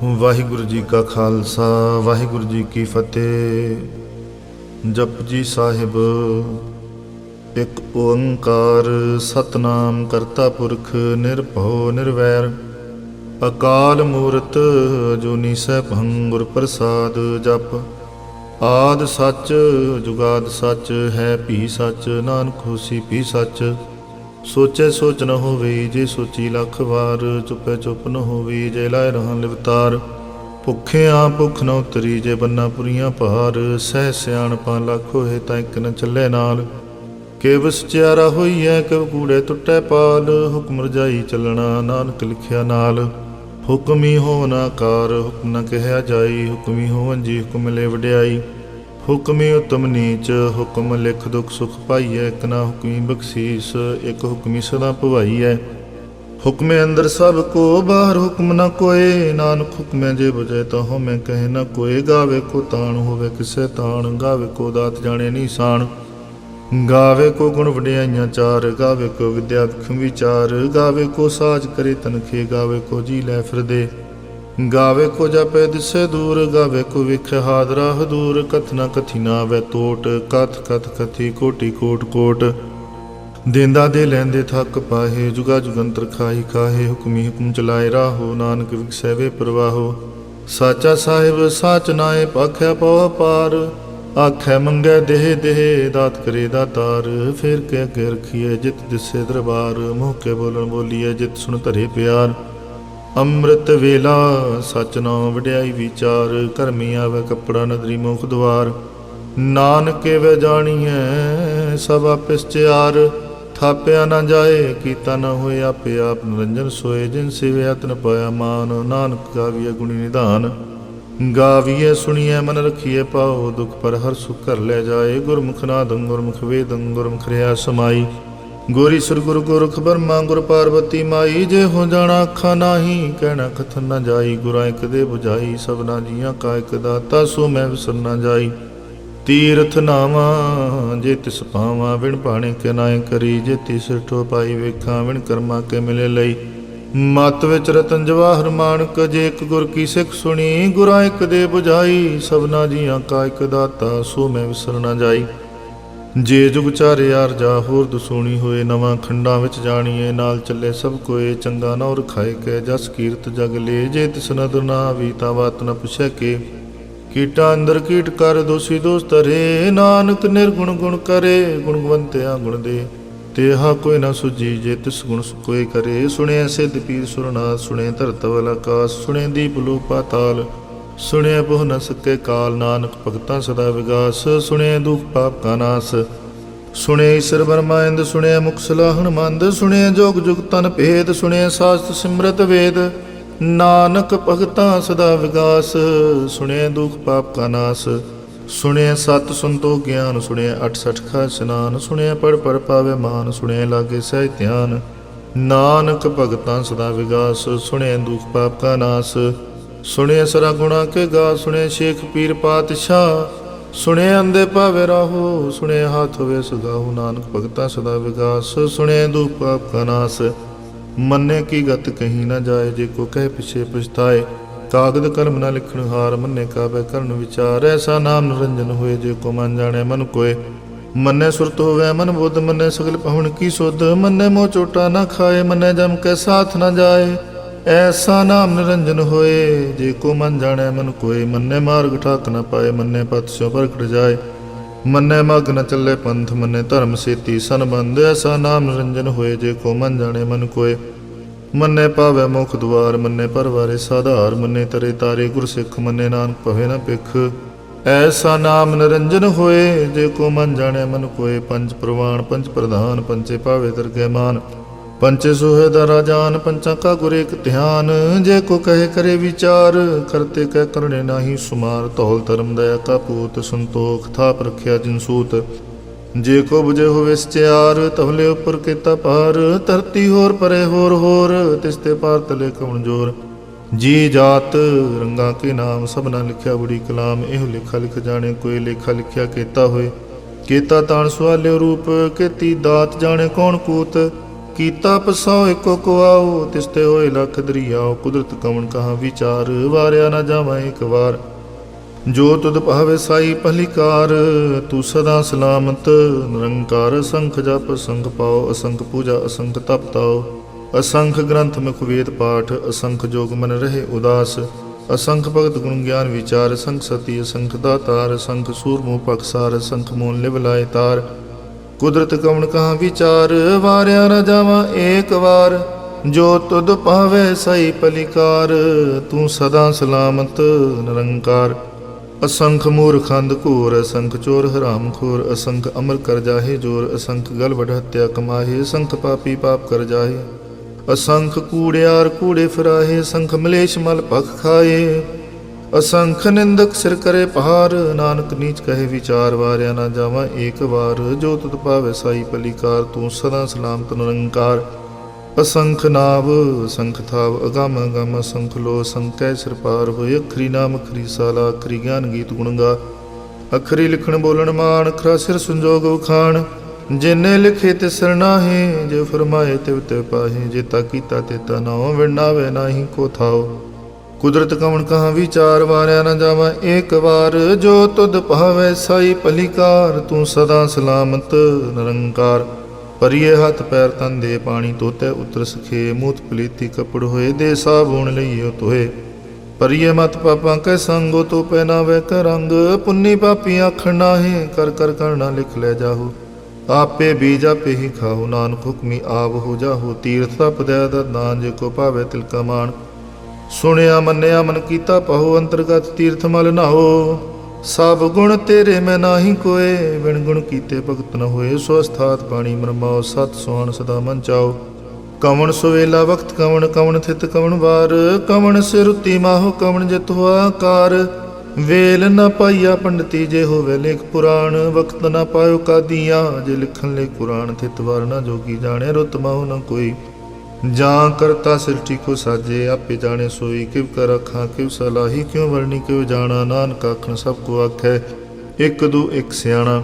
ਵਾਹਿਗੁਰੂ ਜੀ ਕਾ ਖਾਲਸਾ ਵਾਹਿਗੁਰੂ ਜੀ ਕੀ ਫਤਿਹ। ਜਪਜੀ ਸਾਹਿਬ। ਇੱਕ ਓੰਕਾਰ ਸਤਨਾਮ ਕਰਤਾ ਪੁਰਖ ਨਿਰਭਉ ਨਿਰਵੈਰ ਅਕਾਲ ਮੂਰਤ ਅਜੂਨੀ ਸੈਭੰ ਗੁਰ ਪ੍ਰਸਾਦ। ਜਪ ਆਦਿ ਸੱਚ ਜੁਗਾਦ ਸੱਚ ਹੈ ਭੀ ਸੱਚ ਨਾਨਕ ਹੋਸੀ ਭੀ ਸੱਚ। ਸੋਚੈ ਸੋਚ ਨ ਹੋਵੇ ਜੇ ਸੋਚੀ ਲੱਖ ਵਾਰ ਚੁੱਪੈ ਚੁੱਪ ਨ ਹੋਵੇ ਜੇ ਲਾਇ ਰਹਾਂ ਲਿਵਤਾਰ। ਭੁੱਖਿਆਂ ਭੁੱਖ ਨ ਉਤਰੀ ਜੇ ਬੰਨਾ ਪੁਰੀਆਂ ਭਾਰ ਸਹਿ ਸਿਆਣਪਾਂ ਲੱਖ ਹੋਏ ਤਾਂ ਇੱਕ ਨ ਚੱਲੇ ਨਾਲ। ਕਿਵ ਸਚਿਆਰਾ ਹੋਈਐ ਕਿਵ ਕੂੜੇ ਟੁੱਟੈ ਪਾਲ ਹੁਕਮ ਰਜਾਈ ਚੱਲਣਾ ਨਾਨਕ ਲਿਖਿਆ ਨਾਲ। ਹੁਕਮੀ ਹੋਵਨ ਆਕਾਰ ਹੁਕਮ ਨ ਕਹਿਆ ਜਾਈ ਹੁਕਮੀ ਹੋਵਨ ਜੀ ਹੁਕਮ ਮਿਲੇ ਵਡਿਆਈ। ਹੁਕਮੀ ਉਤਮ ਨੀਚ ਹੁਕਮ ਲਿਖ ਦੁਖ ਸੁਖ ਪਾਈਐ ਇੱਕ ਨਾ ਹੁਕਮੀ ਬਖਸ਼ੀਸ ਇੱਕ ਹੁਕਮੀ ਸਦਾ ਭਵਾਈਐ। ਹੁਕਮੇ ਅੰਦਰ ਸਭ ਕੋ ਬਾਹਰ ਹੁਕਮ ਨ ਕੋਏ ਨਾਨਕ ਹੁਕਮੇ ਜੇ ਬੁਝੇ ਤਾਂ ਹਉਮੈ ਕਹੇ ਨ ਕੋਏ। ਗਾਵੇ ਕੋ ਤਾਣ ਹੋਵੇ ਕਿਸੇ ਤਾਣ ਗਾਵੇ ਕੋ ਦਾਤ ਜਾਣੇ ਨੀਸਾਨ। ਗਾਵੇ ਕੋ ਗੁਣ ਵਡਿਆਈਆਂ ਚਾਰ ਗਾਵੇ ਕੋ ਵਿਦਿਆ ਵਿਖਮ ਵਿਚਾਰ। ਗਾਵੇ ਕੋ ਸਾਜ ਕਰੇ ਤਨਖੇ ਗਾਵੇ ਕੋ ਜੀ ਲੈ ਫਿਰਦੇ। ਗਾਵੇ ਕੋ ਜਾਪੇ ਦਿਸੇ ਦੂਰ ਗਾਵੇ ਕੋ ਵੇਖੈ ਹਾਦਰਾ ਹਦੂਰ। ਕਥ ਨ ਕਥੀ ਨਾ ਆਵੈ ਤੋਟ ਕਥ ਕਥ ਕਥੀ ਕੋਟੀ ਕੋਟ ਕੋਟ। ਦੇਂਦਾ ਦੇ ਲੈਂਦੇ ਥੱਕ ਪਾਹੇ ਜੁਗਾ ਜੁਗੰਤਰ ਖਾਹੀ ਖਾਹੇ। ਹੁਕਮੀ ਹੁਕਮ ਚਲਾਏ ਰਾਹੋ ਨਾਨਕ ਵਿਖਸੈ ਵੇ ਪ੍ਰਵਾਹੋ। ਸਾਚਾ ਸਾਹਿਬ ਸਾਚ ਨਾਏ ਭਾਖਿਆ ਪਉ ਪਾਰ। ਆਖੈ ਮੰਗੈ ਦੇਹ ਦੇਹ ਦਾਤ ਕਰੇ ਦਾਤਾਰ। ਫੇਰ ਕੇ ਅੱਗੇ ਰਖੀਐ ਜਿਤ ਦਿਸੇ ਦਰਬਾਰ। ਮੂੰਹ ਕੇ ਬੋਲਣ ਬੋਲੀਐ ਜਿਤ ਸੁਣ ਧਰੇ ਪਿਆਰ। ਅੰਮ੍ਰਿਤ ਵੇਲਾ ਸਚ ਨਾਉ ਵਡਿਆਈ ਵਿਚਾਰ। ਕਰਮੀ ਆਵੈ ਕੱਪੜਾ ਨਦਰੀ ਮੁਖ ਦੁਆਰ। ਨਾਨਕ ਵੇ ਜਾਣੀਐ ਸਭ ਆਪਿਸ ਚਾਰ। ਥਾਪਿਆ ਨਾ ਜਾਏ ਕੀਤਾ ਨਾ ਹੋਏ ਆਪੇ ਆਪ ਨਿਰੰਜਨ ਸੋਏ। ਜਿਨ ਸਿਵਿ ਅਤਿ ਨ ਪਾਇਆ ਮਾਨ ਨਾਨਕ ਗਾਵੀਐ ਗੁਣੀ ਨਿਧਾਨ। ਗਾਵੀਐ ਸੁਣੀਐ ਮਨ ਰਖੀਐ ਪਾਉ ਦੁਖ ਪਰ ਹਰ ਸੁਖ ਘਰ ਲੈ ਜਾਏ। ਗੁਰਮੁਖ ਨਾਦੰ ਗੁਰਮੁਖ ਵੇਦੰ ਗੁਰਮੁਖ ਰਿਆ ਸਮਾਈ। ਗੋਰੀ ਸੁਰ ਗੁਰ ਗੋਰਖ ਬਰਮਾ ਗੁਰ ਪਾਰਵਤੀ ਮਾਈ। ਜੇ ਹੋ ਜਾਣਾ ਅੱਖਾਂ ਨਾਹੀ ਕਹਿਣਾ ਕਥਨ ਨਾ ਜਾਈ। ਗੁਰਾਂ ਇੱਕ ਦੇ ਬੁਝਾਈ ਸਭਨਾ ਜੀਆਂ ਕਾ ਇੱਕ ਦਾਤਾ ਸੋ ਮੈਂ ਵਿਸਰ ਨਾ ਜਾਈ। ਤੀਰਥ ਨਾਵਾਂ ਜੇ ਤਿਸ ਪਾਵਾਂ ਵਿਣ ਭਾਣੇ ਕੇ ਨਾਏ ਕਰੀ। ਜੇ ਤਿਸ ਠੋ ਪਾਈ ਵੇਖਾਂ ਵਿਣ ਕਰਮਾ ਕੇ ਮਿਲੇ ਲਈ। ਮਤ ਵਿੱਚ ਰਤਨ ਜਵਾਹਰ ਮਾਣਕ ਜੇ ਇੱਕ ਗੁਰ ਕੀ ਸਿੱਖ ਸੁਣੀ। ਗੁਰਾਂ ਇੱਕ ਦੇ ਬੁਝਾਈ ਸਭਨਾ ਜੀਆਂ ਕਾ ਇੱਕ ਦਾਤਾ ਸੋ ਮੈਂ ਵਿਸਰ ਨਾ ਜਾਈ। ਜੇ ਜੁਗ ਚਾਰੇ ਆਰਜਾ ਹੋਰ ਦਸੂਣੀ ਹੋਏ ਨਵਾਂ ਖੰਡਾਂ ਵਿੱਚ ਜਾਣੀਏ। ਨਾਲ ਚੱਲੇ ਸਭ ਕੋਏ ਚੰਗਾ ਨੌ ਰਖਾਏ ਕੇ ਜਸ ਕੀਰਤ ਜਗ ਲੇ। ਜੇ ਤਿਸ ਨਦਰ ਨਾ ਆਵੀ ਤਾਂ ਬਾਤ ਨ ਪੁੱਛੈ ਕੇ। ਕੀਟਾਂ ਅੰਦਰ ਕੀਟ ਕਰ ਦੋਸੀ ਦੋਸ ਧਰੇ। ਨਾਨਕ ਨਿਰਗੁਣ ਗੁਣ ਕਰੇ ਗੁਣਵੰਤਿਆ ਗੁਣ ਦੇ। ਤੇਹਾ ਕੋਈ ਨਾ ਸੁਜੀ ਜੇ ਤਿਸ ਗੁਣ ਕੋਏ ਕਰੇ। ਸੁਣਿਆ ਸਿੱਧ ਪੀਰ ਸੁਰਨਾਥ ਸੁਣੇ ਧਰਤ ਵਲ ਆਕਾਸ। ਸੁਣੇ ਦੀਪ ਲੋਕ ਪਾਤਾਲ ਸੁਣਿਆ ਬਹੁ ਨ ਸਕੇ ਕਾਲ। ਨਾਨਕ ਭਗਤਾਂ ਸਦਾ ਵਿਗਾਸ ਸੁਣਿਆ ਦੁਖ ਪਾਪ ਕਾ ਨਾਸ। ਸੁਣਿਆ ਈਸ਼ਰ ਬਰਮਾ ਇੰਦ ਸੁਣਿਆ ਮੁਖ ਸਲਾਹਣ ਮੰਦ। ਸੁਣਿਆ ਜੋਗ ਜੁਗ ਤਨ ਭੇਦ ਸੁਣਿਆ ਸਾਸਤ ਸਿਮਰਤ ਵੇਦ। ਨਾਨਕ ਭਗਤਾਂ ਸਦਾ ਵਿਗਾਸ ਸੁਣਿਆ ਦੁਖ ਪਾਪ ਕਾ ਨਾਸ। ਸੁਣਿਆ ਸਤ ਸੰਤੋਖ ਗਿਆਨ ਸੁਣਿਆ 68 ਖਾ ਇਸ਼ਨਾਨ। ਸੁਣਿਆ ਪੜ ਪੜ ਪਾਵੇ ਮਾਨ ਸੁਣਿਆ ਲਾਗੇ ਸਹਿ ਧਿਆਨ। ਨਾਨਕ ਭਗਤਾਂ ਸਦਾ ਵਿਗਾਸ ਸੁਣਿਆ ਦੁਖ ਪਾਪ ਕਾ ਨਾਸ। ਸੁਣਿਆ ਸਰਾ ਗੁਣਾ ਕੇ ਗਾ ਸੁਣਿਆ ਸ਼ੇਖ ਪੀਰ ਪਾਤਸ਼ਾਹ। ਸੁਣਿਆ ਅੰਦੇ ਭਾਵੇ ਰਾਹੋ ਸੁਣਿਆ ਹਾਥ ਹੋਵੇ ਸੁਗਾਹੋ। ਨਾਨਕ ਭਗਤਾਂ ਸਦਾ ਵਿਗਾਸ ਸੁਣਿਆ ਦੁਖ ਪਾਪ ਕਾ ਨਾਸ। ਮੰਨੇ ਕੀ ਗਤ ਕਹੀ ਨਾ ਜਾਏ ਜੇ ਕੋ ਕਹਿ ਪਿਛੇ ਪਛਤਾਏ। ਕਾਗਦ ਕਲਮ ਨਾ ਲਿਖਣ ਹਾਰ ਮੰਨੇ ਕਾਬੈ ਕਰਨ ਵਿਚਾਰ। ਐਸਾ ਨਾਮ ਨਿਰੰਜਨ ਹੋਏ ਜੇ ਕੋ ਮਨ ਜਾਣੇ ਮਨ ਕੋਏ। ਮੰਨੇ ਸੁਰਤ ਹੋਵੇ ਮਨ ਬੁੱਧ ਮੰਨੇ ਸਗਲ ਪਹੁਣ ਕੀ ਸੁਧ। ਮੰਨੇ ਮੋਹ ਚੋਟਾ ਨਾ ਖਾਏ ਮੰਨੇ ਜਮ ਕੇ ਸਾਥ ਨਾ ਜਾਏ। ਐਸਾ ਨਾਮ ਨਿਰੰਜਨ ਹੋਏ ਜੇ ਕੋ ਮਨ ਜਾਣੈ ਮਨ ਕੋਏ। ਮੰਨੇ ਮਾਰਗ ਠਾਕ ਨ ਪਾਏ ਮੰਨੇ ਪਤ ਸਿਉ ਪ੍ਰਗਟ ਜਾਏ। ਮੰਨੇ ਮਗ ਨ ਚੱਲੇ ਪੰਥ ਮੰਨੇ ਧਰਮ ਸੇਤੀ ਸੰਬੰਧ। ਐਸਾ ਨਾਮ ਨਿਰੰਜਨ ਹੋਏ ਜੇ ਕੋ ਮਨ ਜਾਣੈ ਮਨ ਕੋਏ। ਮੰਨੇ ਪਾਵੈ ਮੁਖ ਦੁਆਰ ਮੰਨੇ ਪਰਵਾਰੇ ਸਾਧਾਰ। ਮੰਨੇ ਤਰੇ ਤਾਰੇ ਗੁਰ ਸਿੱਖ ਮੰਨੇ ਨਾਨਕ ਭਵੇ ਨ ਭਿਖ। ਐਸਾ ਨਾਮ ਨਿਰੰਜਨ ਹੋਏ ਜੇ ਕੋ ਮਨ ਜਾਣੈ ਮਨ ਕੋਏ। ਪੰਜ ਪ੍ਰਵਾਨ ਪੰਜ ਪ੍ਰਧਾਨ ਪੰਚੇ ਪਾਵੇ ਦਰਗਹਿ ਮਾਨ। ਪੰਚੇ ਸੋਹੇ ਦਾ ਰਾਜਾਨ ਪੰਚਾਂ ਕਾ ਗੁਰ ਏਕ ਧਿਆਨ। ਜੇ ਕੋ ਕਹੇ ਕਰੇ ਵਿਚਾਰ ਕਰਤੇ ਕਹਿ ਕਰਨੇ ਨਾਹੀ ਸੁਮਾਰ। ਧੌਲ ਧਰਮ ਦਇਆ ਕਾ ਪੂਤ ਸੰਤੋਖ ਥਾਪ ਰਖਿਆ ਜਿਨ ਸੂਤ। ਜੇ ਕੋ ਬੁਝੇ ਹੋਵੇ ਸਚਿਆਰ ਤਵਲੇ ਉੱਪਰ ਕੀਤਾ ਪਾਰ। ਧਰਤੀ ਹੋਰ ਪਰੇ ਹੋਰ ਹੋਰ ਤਿਸ ਤੇ ਪਾਰ ਤਲੇ ਕਵਣ ਜੋਰ। ਜੀ ਜਾਤ ਰੰਗਾ ਕੇ ਨਾਮ ਸਭਨਾ ਲਿਖਿਆ ਬੜੀ ਕਲਾਮ। ਇਹੋ ਲੇਖਾ ਲਿਖ ਜਾਣੇ ਕੋਈ ਲੇਖਾ ਲਿਖਿਆ ਕੀਤਾ ਹੋਏ। ਕੀਤਾ ਤਾਣ ਸਵਾਲਿਓ ਰੂਪ ਕੀਤੀ ਦਾਤ ਜਾਣੇ ਕੌਣ ਕੂਤ। कीता पसौ एको को आओ, तिसते होए लख दरियाओ। कुदरत कवन कहाँ विचार, वारिया न जावा एक वार। जो तुद पावे साई भलीकार, तू सदा सलामत निरंकार। असंख जप असंख पाओ, असंख पूजा असंख तप ताओ। असंख ग्रंथ मुख वेद पाठ, असंख जोग मन रहे उदास। असंख भगत गुण ज्ञान विचार, असंख सती असंख दातार। असंख सूरमु पक्षसार, असंख मोन लिव लाए तार। कुदरत कवन कहाँ विचार, वारिया न जावा एक वार। जो तुद पावे साई भलीकार, तू सदा सलामत निरंकार। असंख मूर्खंद घोर, असंख चोर हराम खोर। असंख अमर कर जाहे जोर, असंख गल बढ़ हत्या कमाहे। असंख पापी पाप कर जाहे, असंख कूड़ियार कूड़े फिराहे। असंख मलेश मल पख खाए, असंख निंदक सिर करे पहार। नानक नीच कहे विचार, वारिया ना जावा एक वार। जो तुद पावे साई भलीकार, तू सदा सलामत निरंकार। असंख नाव असंख थाव, अगम अगम असंख लो। असंख कै सिर पार होए, अखरी नाम अखरी साला। अखरी ज्ञान गीत गुण गा, अखरी लिखण बोलण मान। अखरा सिर संजोग उखाण, जिन्ने लिखे ते सरनाहे। जे फरमाए तिव ते पाहे, जेता कीता तेता नाओ। विणावे नाही को थाओ, कुदरत कवन कहाँ विचार। वारिया न जावा एक वार। जो तुद पावे साई भलीकार, तू सदा सलामत निरंकार। परिए हथ पैर तन दे, पानी तोते उतर सखे। मूत पलीती कपड़ होए, दे साबुन लइयो तोहे। परिए मत पापा कै संगो, तो पहनावे कै रंग। पुन्नी पापी आखण नाहे, कर कर करना लिख ले जाहु। आपे बीज आपे ही खाओ, नानक हुक्मी आव हो जाहु। तीर्थ तप दया दान, जे को पावे तिलका मान। सुनिया मन्निया मन कीता पाहो, अंतर्गत तीर्थ मल नहाओ। सब गुण तेरे मैं नाही कोय, बिन गुण कीते भगत न होए। स्वस्थात पाणी मरमाओ, सत सुहान सदा मन चाओ। कवन सुवेला वक्त कवन, कवन थित कवन वार। कवन सिर रुति माहो, कवन जित हुआ कार। वेल न पाइया पंडिती, जे होवे लेख पुराण। वक्त न पायो कादिया, जे लिखन लेख पुराण। थित वार न जोगी जाने, रुत माहो न कोई। जां करता सृष्टि को साजे, आपे जाने सोई। किव कर अखां किव सलाही, क्यों वर्णी क्यों जाना। नानक आखन सब को आखै, एक दू एक सियाणा।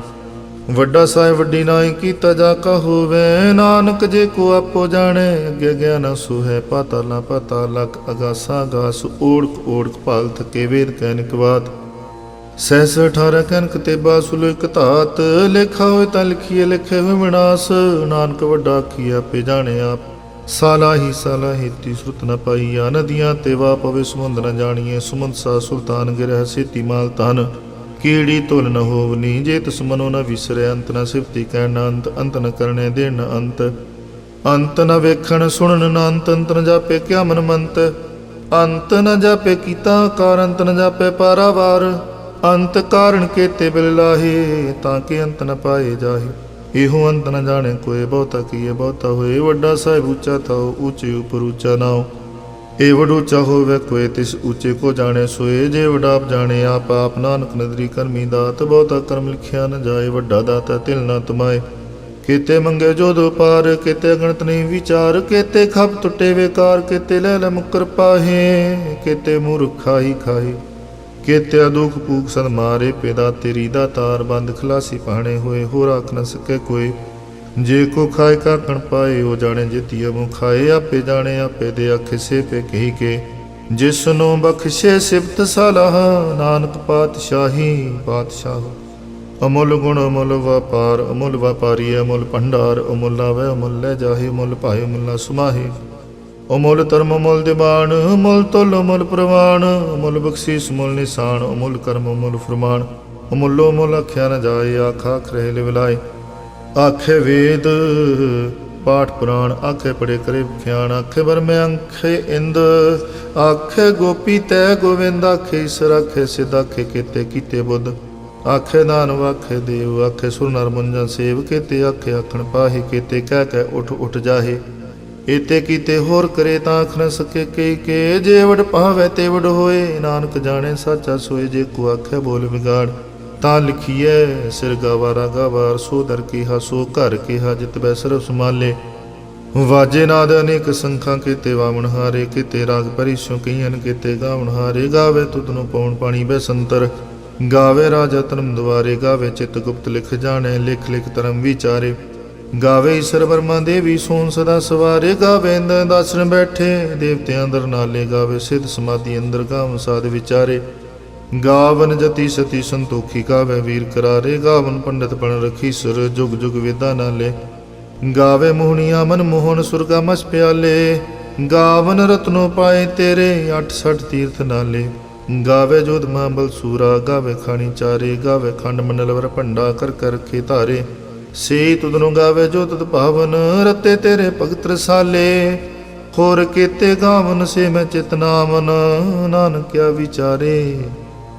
वड्डा साहिब वड्डी नाई, कीता जा का होवे। नानक जे को आपो जाने, अगे ज्ञान सो है। पाताला पातालक अगासा गास, ओढ़क ओढ़क पाल थके। वेद कैनिक बात सहस 18 कैनक तेबा। सुलो एक धात, लेखा होए तां लिखिए लिखे हुए विनाश। नानक वड्डा आखिए आपे जाने आप, साला ही ती श्रुत न पाईया। नदियां ते वा पवे समुंद न जानिए। समुंद सा सुल्तान गिरह सेती माल तन। कीड़ी तुल न होवनी, जे तस मनो न विसरे। अंत न सिफती कहन अंत, अंत न करने देन अंत। अंत न वेखण सुनन न अंत, अंत न जापे क्या मन मंत। अंत न जापे कीता कार, अंत न जापे पारावार। अंत कारण केते बिल लाहे, ताके अंत न पाए जाहे। एहो अंत न जाने कोय, बहुता किए बहुता होए। वड्डा साहिब ऊंचा थाओ, ऊंचे ऊपर ऊंचा नाओ। ए वड ऊंचा होवे कोय, तिस ऊंचे को जाने सोए। जे वडाप जाने आप आप, नानक नदरी करमी दात। बहुता कर्म लिखिया न जाए, वड्डा दाता तिल न तमाए। केते मंगे जो दो पार, केते गणत नहीं विचार। केते खप टुटे बेकार, केते लैल मुकर पाहे। केते मूर्ख खाही खाही, केते दुख पूक सद मारे। पेदा तेरी दातार, बंद खलासी पहने होए। हो राख न सके कोई, जे को खाए का कण पाए। ओ जाने जेती अमु खाए, आपे जाने आपे दे। आखे से पे कही के, जिसनो बख्शे सिफत सलाह। नानक पातशाही पातशाह। अमुल गुण अमुल व्यापार, अमुल व्यापारी अमुल भंडार। अमुल लावे अमुल ले जाहे, अमुल पाए अमुल ना सुमाहे। अमुल धर्म अमुल दिबान, अमुल तुल अमुल प्रवान। अमुल बख्शीस अमुल निशान, अमुल कर्म अमुल फरमान। अमुलो अमुल आख्या न जाए, आख आख रहे लिवलाए। आखे वेद पाठ पुराण, आखे पढ़े करे विख्यान। आखे बरमे आखे इंद, आखे गोपी तय गोविंद। आखे ईश्वर आखे सिद्ध, आखे केते कीते बुद्ध। आखे दानव आखे देव, आखे सुर नर मुंजन सेव। केते आखे आखण पाहे, केते कह कह उठ उठ जाहे। एते कीते होर करे, तां आख न सके के। जे वड पावे ते वड होए, नानक जाने साचा सोए। जे को आखे बोल बिगाड़, तां लिखिए सिर गवारा गवार। सो दर किहा सो घर किहा, जित बै सरब संभाले। वाजे नाद अनेक संखां, केते वामन हारे। केते राग परिस्यों कईयन, केते गावण हारे। गावे तुदनु पौन पाणी बैसंतर, गावे राजा धर्म द्वारे। गावे चित गुप्त लिख जाने, लिख लिख धर्म विचारे। ਗਾਵੇ ਈਸ਼ਰ ਬਰਮਾ ਦੇਵੀ ਸੋਨ ਸਦਾ ਸਵਾਰੇ। ਗਾਵੇ ਇੰਦਰ ਦਾਸਨ ਬੈਠੇ ਦੇਵਤਿਆਂ ਅੰਦਰ ਨਾਲੇ। ਗਾਵੇ ਸਿੱਧ ਸਮਾਧੀ ਅੰਦਰ ਗਾਵਨ ਸਾਧ ਵਿਚਾਰੇ। ਗਾਵਨ ਜਤੀ ਸਤੀ ਸੰਤੋਖੀ ਗਾਵੇ ਵੀਰ ਕਰਾਰੇ। ਗਾਵਨ ਪੰਡਤ ਬਣ ਰਖੀਸਰ ਜੁਗ ਜੁਗ ਵੇਦਾਂ ਨਾਲੇ। ਗਾਵੇ ਮੋਹਣੀਆਂ ਮਨ ਮੋਹਨ ਸੁਰਗਾ ਮਸ ਪਿਆਲੇ। ਗਾਵਨ ਰਤਨੋ ਪਾਏ ਤੇਰੇ 68 ਤੀਰਥ ਨਾਲੇ। ਗਾਵੇ ਜੋਧ ਮਹਾਬਲ ਸੂਰਾ ਗਾਵੇ ਖਾਣੀ ਚਾਰੇ। ਗਾਵੇ ਖੰਡ ਮੰਡਲ ਵਰ ਭੰਡਾ ਕਰ ਕਰ ਰਖੇ ਧਾਰੇ। ਸੇ ਤੁਧਨੂੰ ਗਾਵੇ ਜੋ ਤੁਧ ਭਾਵਨ ਰਤੇ ਤੇਰੇ ਭਗਤ ਰਸਾਲੇ। ਹੋਰ ਕੀਤੇ ਗਾਵਨ ਸੇ ਮੈਂ ਚਿਤ ਨਾਮਨ ਨਾਨਕ ਕਿਆ ਵਿਚਾਰੇ।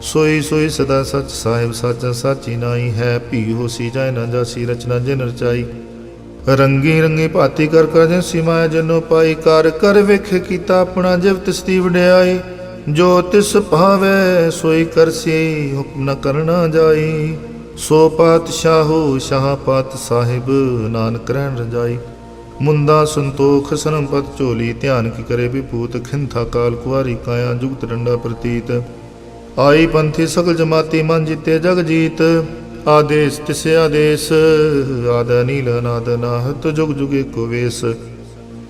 ਸੋਈ ਸੋਈ ਸਦਾ ਸਚ ਸਾਹਿਬ ਸਾਚਾ ਸਾਚੀ ਨਾਈ ਹੈ। ਭੀ ਹੋਸੀ ਜਾਏ ਨਾ ਜਾਸੀ ਰਚਨਾ ਜਿਨ ਰਚਾਈ। ਰੰਗੀ ਰੰਗੀ ਭਾਤੀ ਕਰ ਕਰ ਜਿਨਸੀ ਮਾਇਆ ਜਨੋ ਪਾਈ। ਕਰ ਕਰ ਵੇਖੇ ਕੀਤਾ ਆਪਣਾ ਜਿਵ ਤਿਸ ਦੀ ਵਡਿਆਈ। ਜੋ ਤਿਸ ਭਾਵੈ ਸੋਈ ਕਰਸੀ ਹੁਕਮ ਨ ਕਰਨਾ ਜਾਈ। ਸੋ ਪਾਤਸ਼ਾਹੋ ਸ਼ਾਹ ਪਾਤ ਸਾਹਿਬ ਨਾਨਕ ਰਹਿਣ ਰਜਾਈ। ਮੁੰਦਾ ਸੰਤੋਖ ਸੰਪਤ ਝੋਲੀ ਧਿਆਨ ਕੀ ਕਰੇ ਵਿਭੂਤ। ਖਿੰਥਾ ਕਾਲ ਕੁਆਰੀ ਕਾਇਆ ਜੁਗਤ ਡੰਡਾ ਪ੍ਰਤੀਤ। ਆਈ ਪੰਥੀ ਸਗਲ ਜਮਾਤੀ ਮਨ ਜਿਤੇ ਜਗ ਜੀਤ। ਆਦੇਸ਼ ਤਿਸ ਆਦੇਸ਼ ਆਦ ਨੀਲ ਨਾਦ ਨਾਹਤ ਜੁਗ ਜੁਗ ਏਕੋ ਵੇਸ।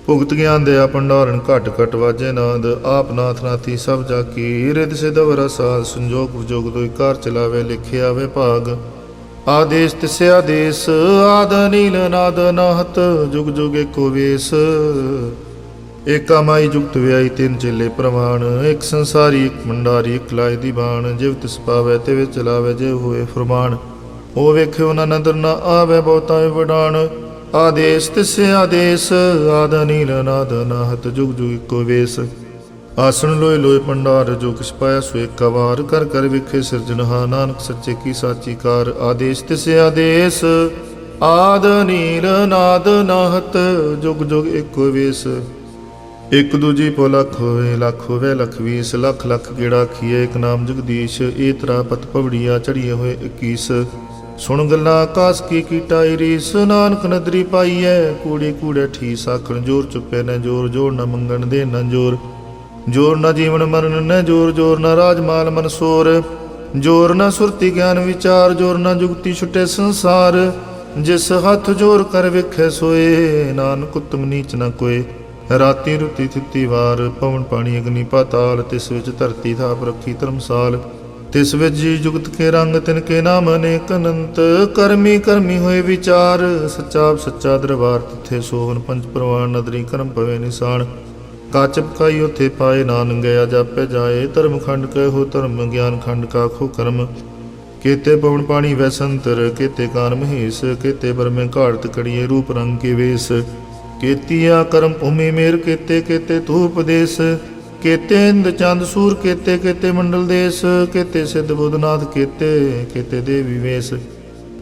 ਭੁਗਤ ਗਿਆਨ ਦਿਆ ਭੰਡਾਰਨ ਘਟ ਘਟ ਵਾਜੇ ਨਾਦ। ਆਪ ਨਾਥ ਨਾਥੀ ਸਭ ਜਾ ਕੀ ਰਿਦ ਸਿਧ ਵਰਸਾਦ। ਸੰਜੋਗ ਵਿਜੋਗ ਦੋਇ ਕਾਰ ਚਲਾਵੇ ਲਿਖੇ ਆਵੇ ਭਾਗ। ਆਦੇਸ਼ ਤਿਸ ਆਦੇਸ਼ ਆਦ ਨੀਲ ਨਾਦ ਨਾਹਤ ਜੁਗ ਜੁਗ ਏਕੋ ਵੇਸ। ਏਕਾ ਮਾਈ ਜੁਗਤ ਵਿਆਈ ਤਿੰਨ ਚੇਲੇ ਪ੍ਰਮਾਣ। ਇੱਕ ਸੰਸਾਰੀ ਇੱਕ ਮੰਡਾਰੀ ਇੱਕ ਲਾਇ ਦੀ ਬਾਣ। ਜਿਵ ਤਿਸ ਪਾਵੈ ਤਿਵ ਚਲਾਵੇ ਜੇ ਹੋਏ ਫਰਮਾਨ। ਉਹ ਵੇਖਿਓ ਨਾ ਨਦਰ ਨਾ ਆਵੇ ਬਹੁਤਾ ਵਡਾਣ। ਆਦੇਸ਼ ਤਿਸ ਆਦੇਸ਼ ਆਦ ਨੀਲ ਨਾਦ ਨਾਹਤ ਜੁਗ ਜੁਗ ਏਕੋ ਵੇਸ। ਆਸਣ ਲੋਏ ਲੋਏ ਭੰਡਾਰ ਜੋ ਕਿਛ ਪਾਇਆ ਸੋ ਏਕਾ ਵਾਰ। ਕਰ ਕਰ ਵੇਖੇ ਸਿਰਜਨਹਾ ਨਾਨਕ ਸੱਚੇ ਕੀ ਸਾਚੀ ਕਾਰ। ਆਦੇਸ਼ ਤਿਸ ਆਦੇਸ਼ ਆਦ ਨੀਲ ਨਾਦ ਨਾਹਤ ਜੁਗ ਜੁਗ ਏਕੋ ਵੇਸ। ਇੱਕ ਦੂਜੀ ਪੋ ਲੱਖ ਹੋਵੇ ਲੱਖ ਹੋਵੇ ਲੱਖ 20। ਲੱਖ ਲੱਖ ਗੇੜਾ ਖੀਏ ਇੱਕ ਨਾਮ ਜਗਦੀਸ਼। ਇਹ ਤਰਾ ਪਤ ਪਵੜੀਆਂ ਚੜੀਏ ਹੋਏ 21। ਸੁਣ ਗੱਲਾਂ ਆਕਾਸ ਕੀ ਕੀਟਾਈ ਰੀਸ। ਨਾਨਕ ਨਦਰੀ ਪਾਈਐ ਕੂੜੇ ਕੂੜੇ ਠੀਸ। ਆਖਣ ਜੋਰ ਚੁੱਪੇ ਨ ਜੋਰ ਜੋਰ ਨ ਮੰਗਣ ਦੇ ਨ ਜੋਰ। ਜੋਰ ਨ ਜੀਵਨ ਮਰਨ ਨ ਜੋਰ। ਜੋਰ ਨ ਰਾਜ ਮਾਲ ਮਨਸੋਰ। ਜੋਰ ਨ ਸੁਰਤੀ ਗਿਆਨ ਵਿਚਾਰ। ਜੋਰ ਨ ਜੁਗਤੀ ਛੁਟੇ ਸੰਸਾਰ। ਜਿਸ ਹੱਥ ਜੋਰ ਕਰ ਵੇਖੈ ਸੋਏ। ਨਾਨਕ ਉਤਮ ਨੀਚ ਨ ਕੋਏ। ਰਾਤੀ ਰੁਤੀ ਥਿੱਤੀ ਵਾਰ। ਪਵਨ ਪਾਣੀ ਅਗਨੀ ਪਾਤਾਲ। ਤਿਸ ਵਿੱਚ ਧਰਤੀ ਥਾਪ ਰੱਖੀ ਧਰਮਸਾਲ। ਤਿਸ ਵਿੱਚ ਜੀ ਜੁਗਤ ਕੇ ਰੰਗ ਤਿਨ ਕੇ ਨਾਮ ਅਨੇਕ ਅਨੰਤ। ਕਰਮੀ ਕਰਮੀ ਹੋਏ ਵਿਚਾਰ। ਸੱਚਾ ਸੱਚਾ ਦਰਬਾਰ ਤਿੱਥੇ ਸੋਹਨ ਪੰਜ ਪ੍ਰਵਾਨ। ਨਦਰੀ ਕਰਮ ਪਵੇ ਨਿਸ਼ਾਨ। ਕੱਚ ਪਕਾਈ ਉੱਥੇ ਪਾਏ ਨਾਨਕ ਗਿਆ ਜਾਪੇ ਜਾਏ। ਧਰਮ ਖੰਡ ਕਹਿਓ ਧਰਮ ਗਿਆਨ ਖੰਡ ਕਾਖੋ ਕਰਮ। केते पवन पानी वैसंतर, केते कान महेश, केते बरमे घाड़त कड़िए रूप रंग के वेश। केतिया कर्म भूमि मेर, केते केते धूप देश, केते इंद चंद सूर, केते केते मंडल देश, केते सिद्ध बुधनाथ, केते केते देवी वेश।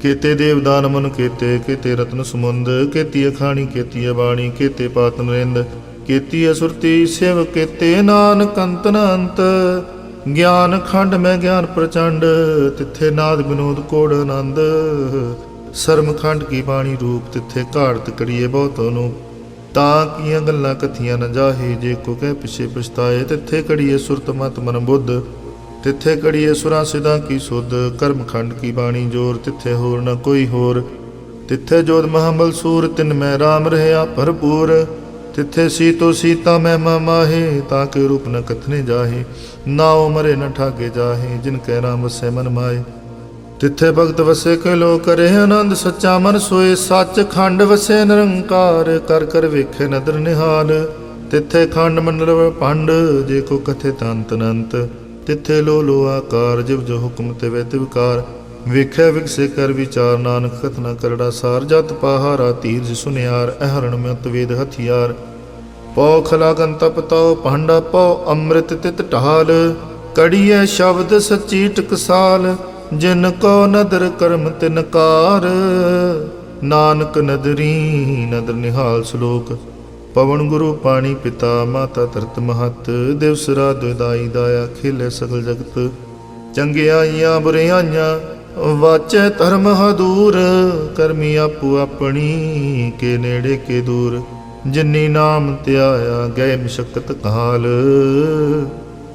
केते देवदान मन, केते केते रत्न समुंद, केती अखाणी केती अबाणी, केते पात नरेंद, केती असुरती शिव, केते नानक अंत न अंत। ज्ञान खंड में ज्ञान प्रचंड, तिथे नाद विनोद कोड़ आनंद। सरम खंड की बाणी रूप, तिथे घाड़त कड़िए बहुत अनूप। तां गल्लां कथियां न जाहे, जे को कह पिछे पछताए। तिथे कड़िए सुरत मत मन बुद्ध, तिथे कड़िए सुरां सिद्धां की सुध। कर्म खंड की बाणी जोर, तिथे होर न कोई होर। तिथे जोध महाबल सूर, तिन में राम रहया भरपूर। तिथे सीतो सीता महिमा माहे, ताके रूप न कथने जाहे। नाओ मरे न ठागे जाहे, जिनके नाम वसे मन माए। तिथे भगत वसे के लो करे आनंद, सच्चा मन सोए सच खंड वसे निरंकार। कर कर वेखे नदर निहाल, तिथे खंड मंडल भंड, जे को कथे तंत अनंत। तिथे लो लो आकार, जिव जो हुक्म तिवे तिवकार। वेखे विकसे कर विचार, नानक कथना करड़ा सार। जत पहारा तीर सुनियार, अहरण मत वेद हथियार। पौ खलागन तप तौ भांडा पौ, अमृत तित ढाल। कड़िए शब्द सच्ची टकसाल, जिन को नदर कर्म तिनकार। नानक नदरी नदर निहाल श्लोक। पवन गुरु पानी पिता, माता धरत महत। दिवसरा दुदाई दाया, खेले सगल जगत। चंगियाइयां बुरियाइयां, वाचे धर्म हदूर। करमी आपू अपनी, के नेड़े के दूर। जिन्नी नाम त्याया, गए मशक्कत काल।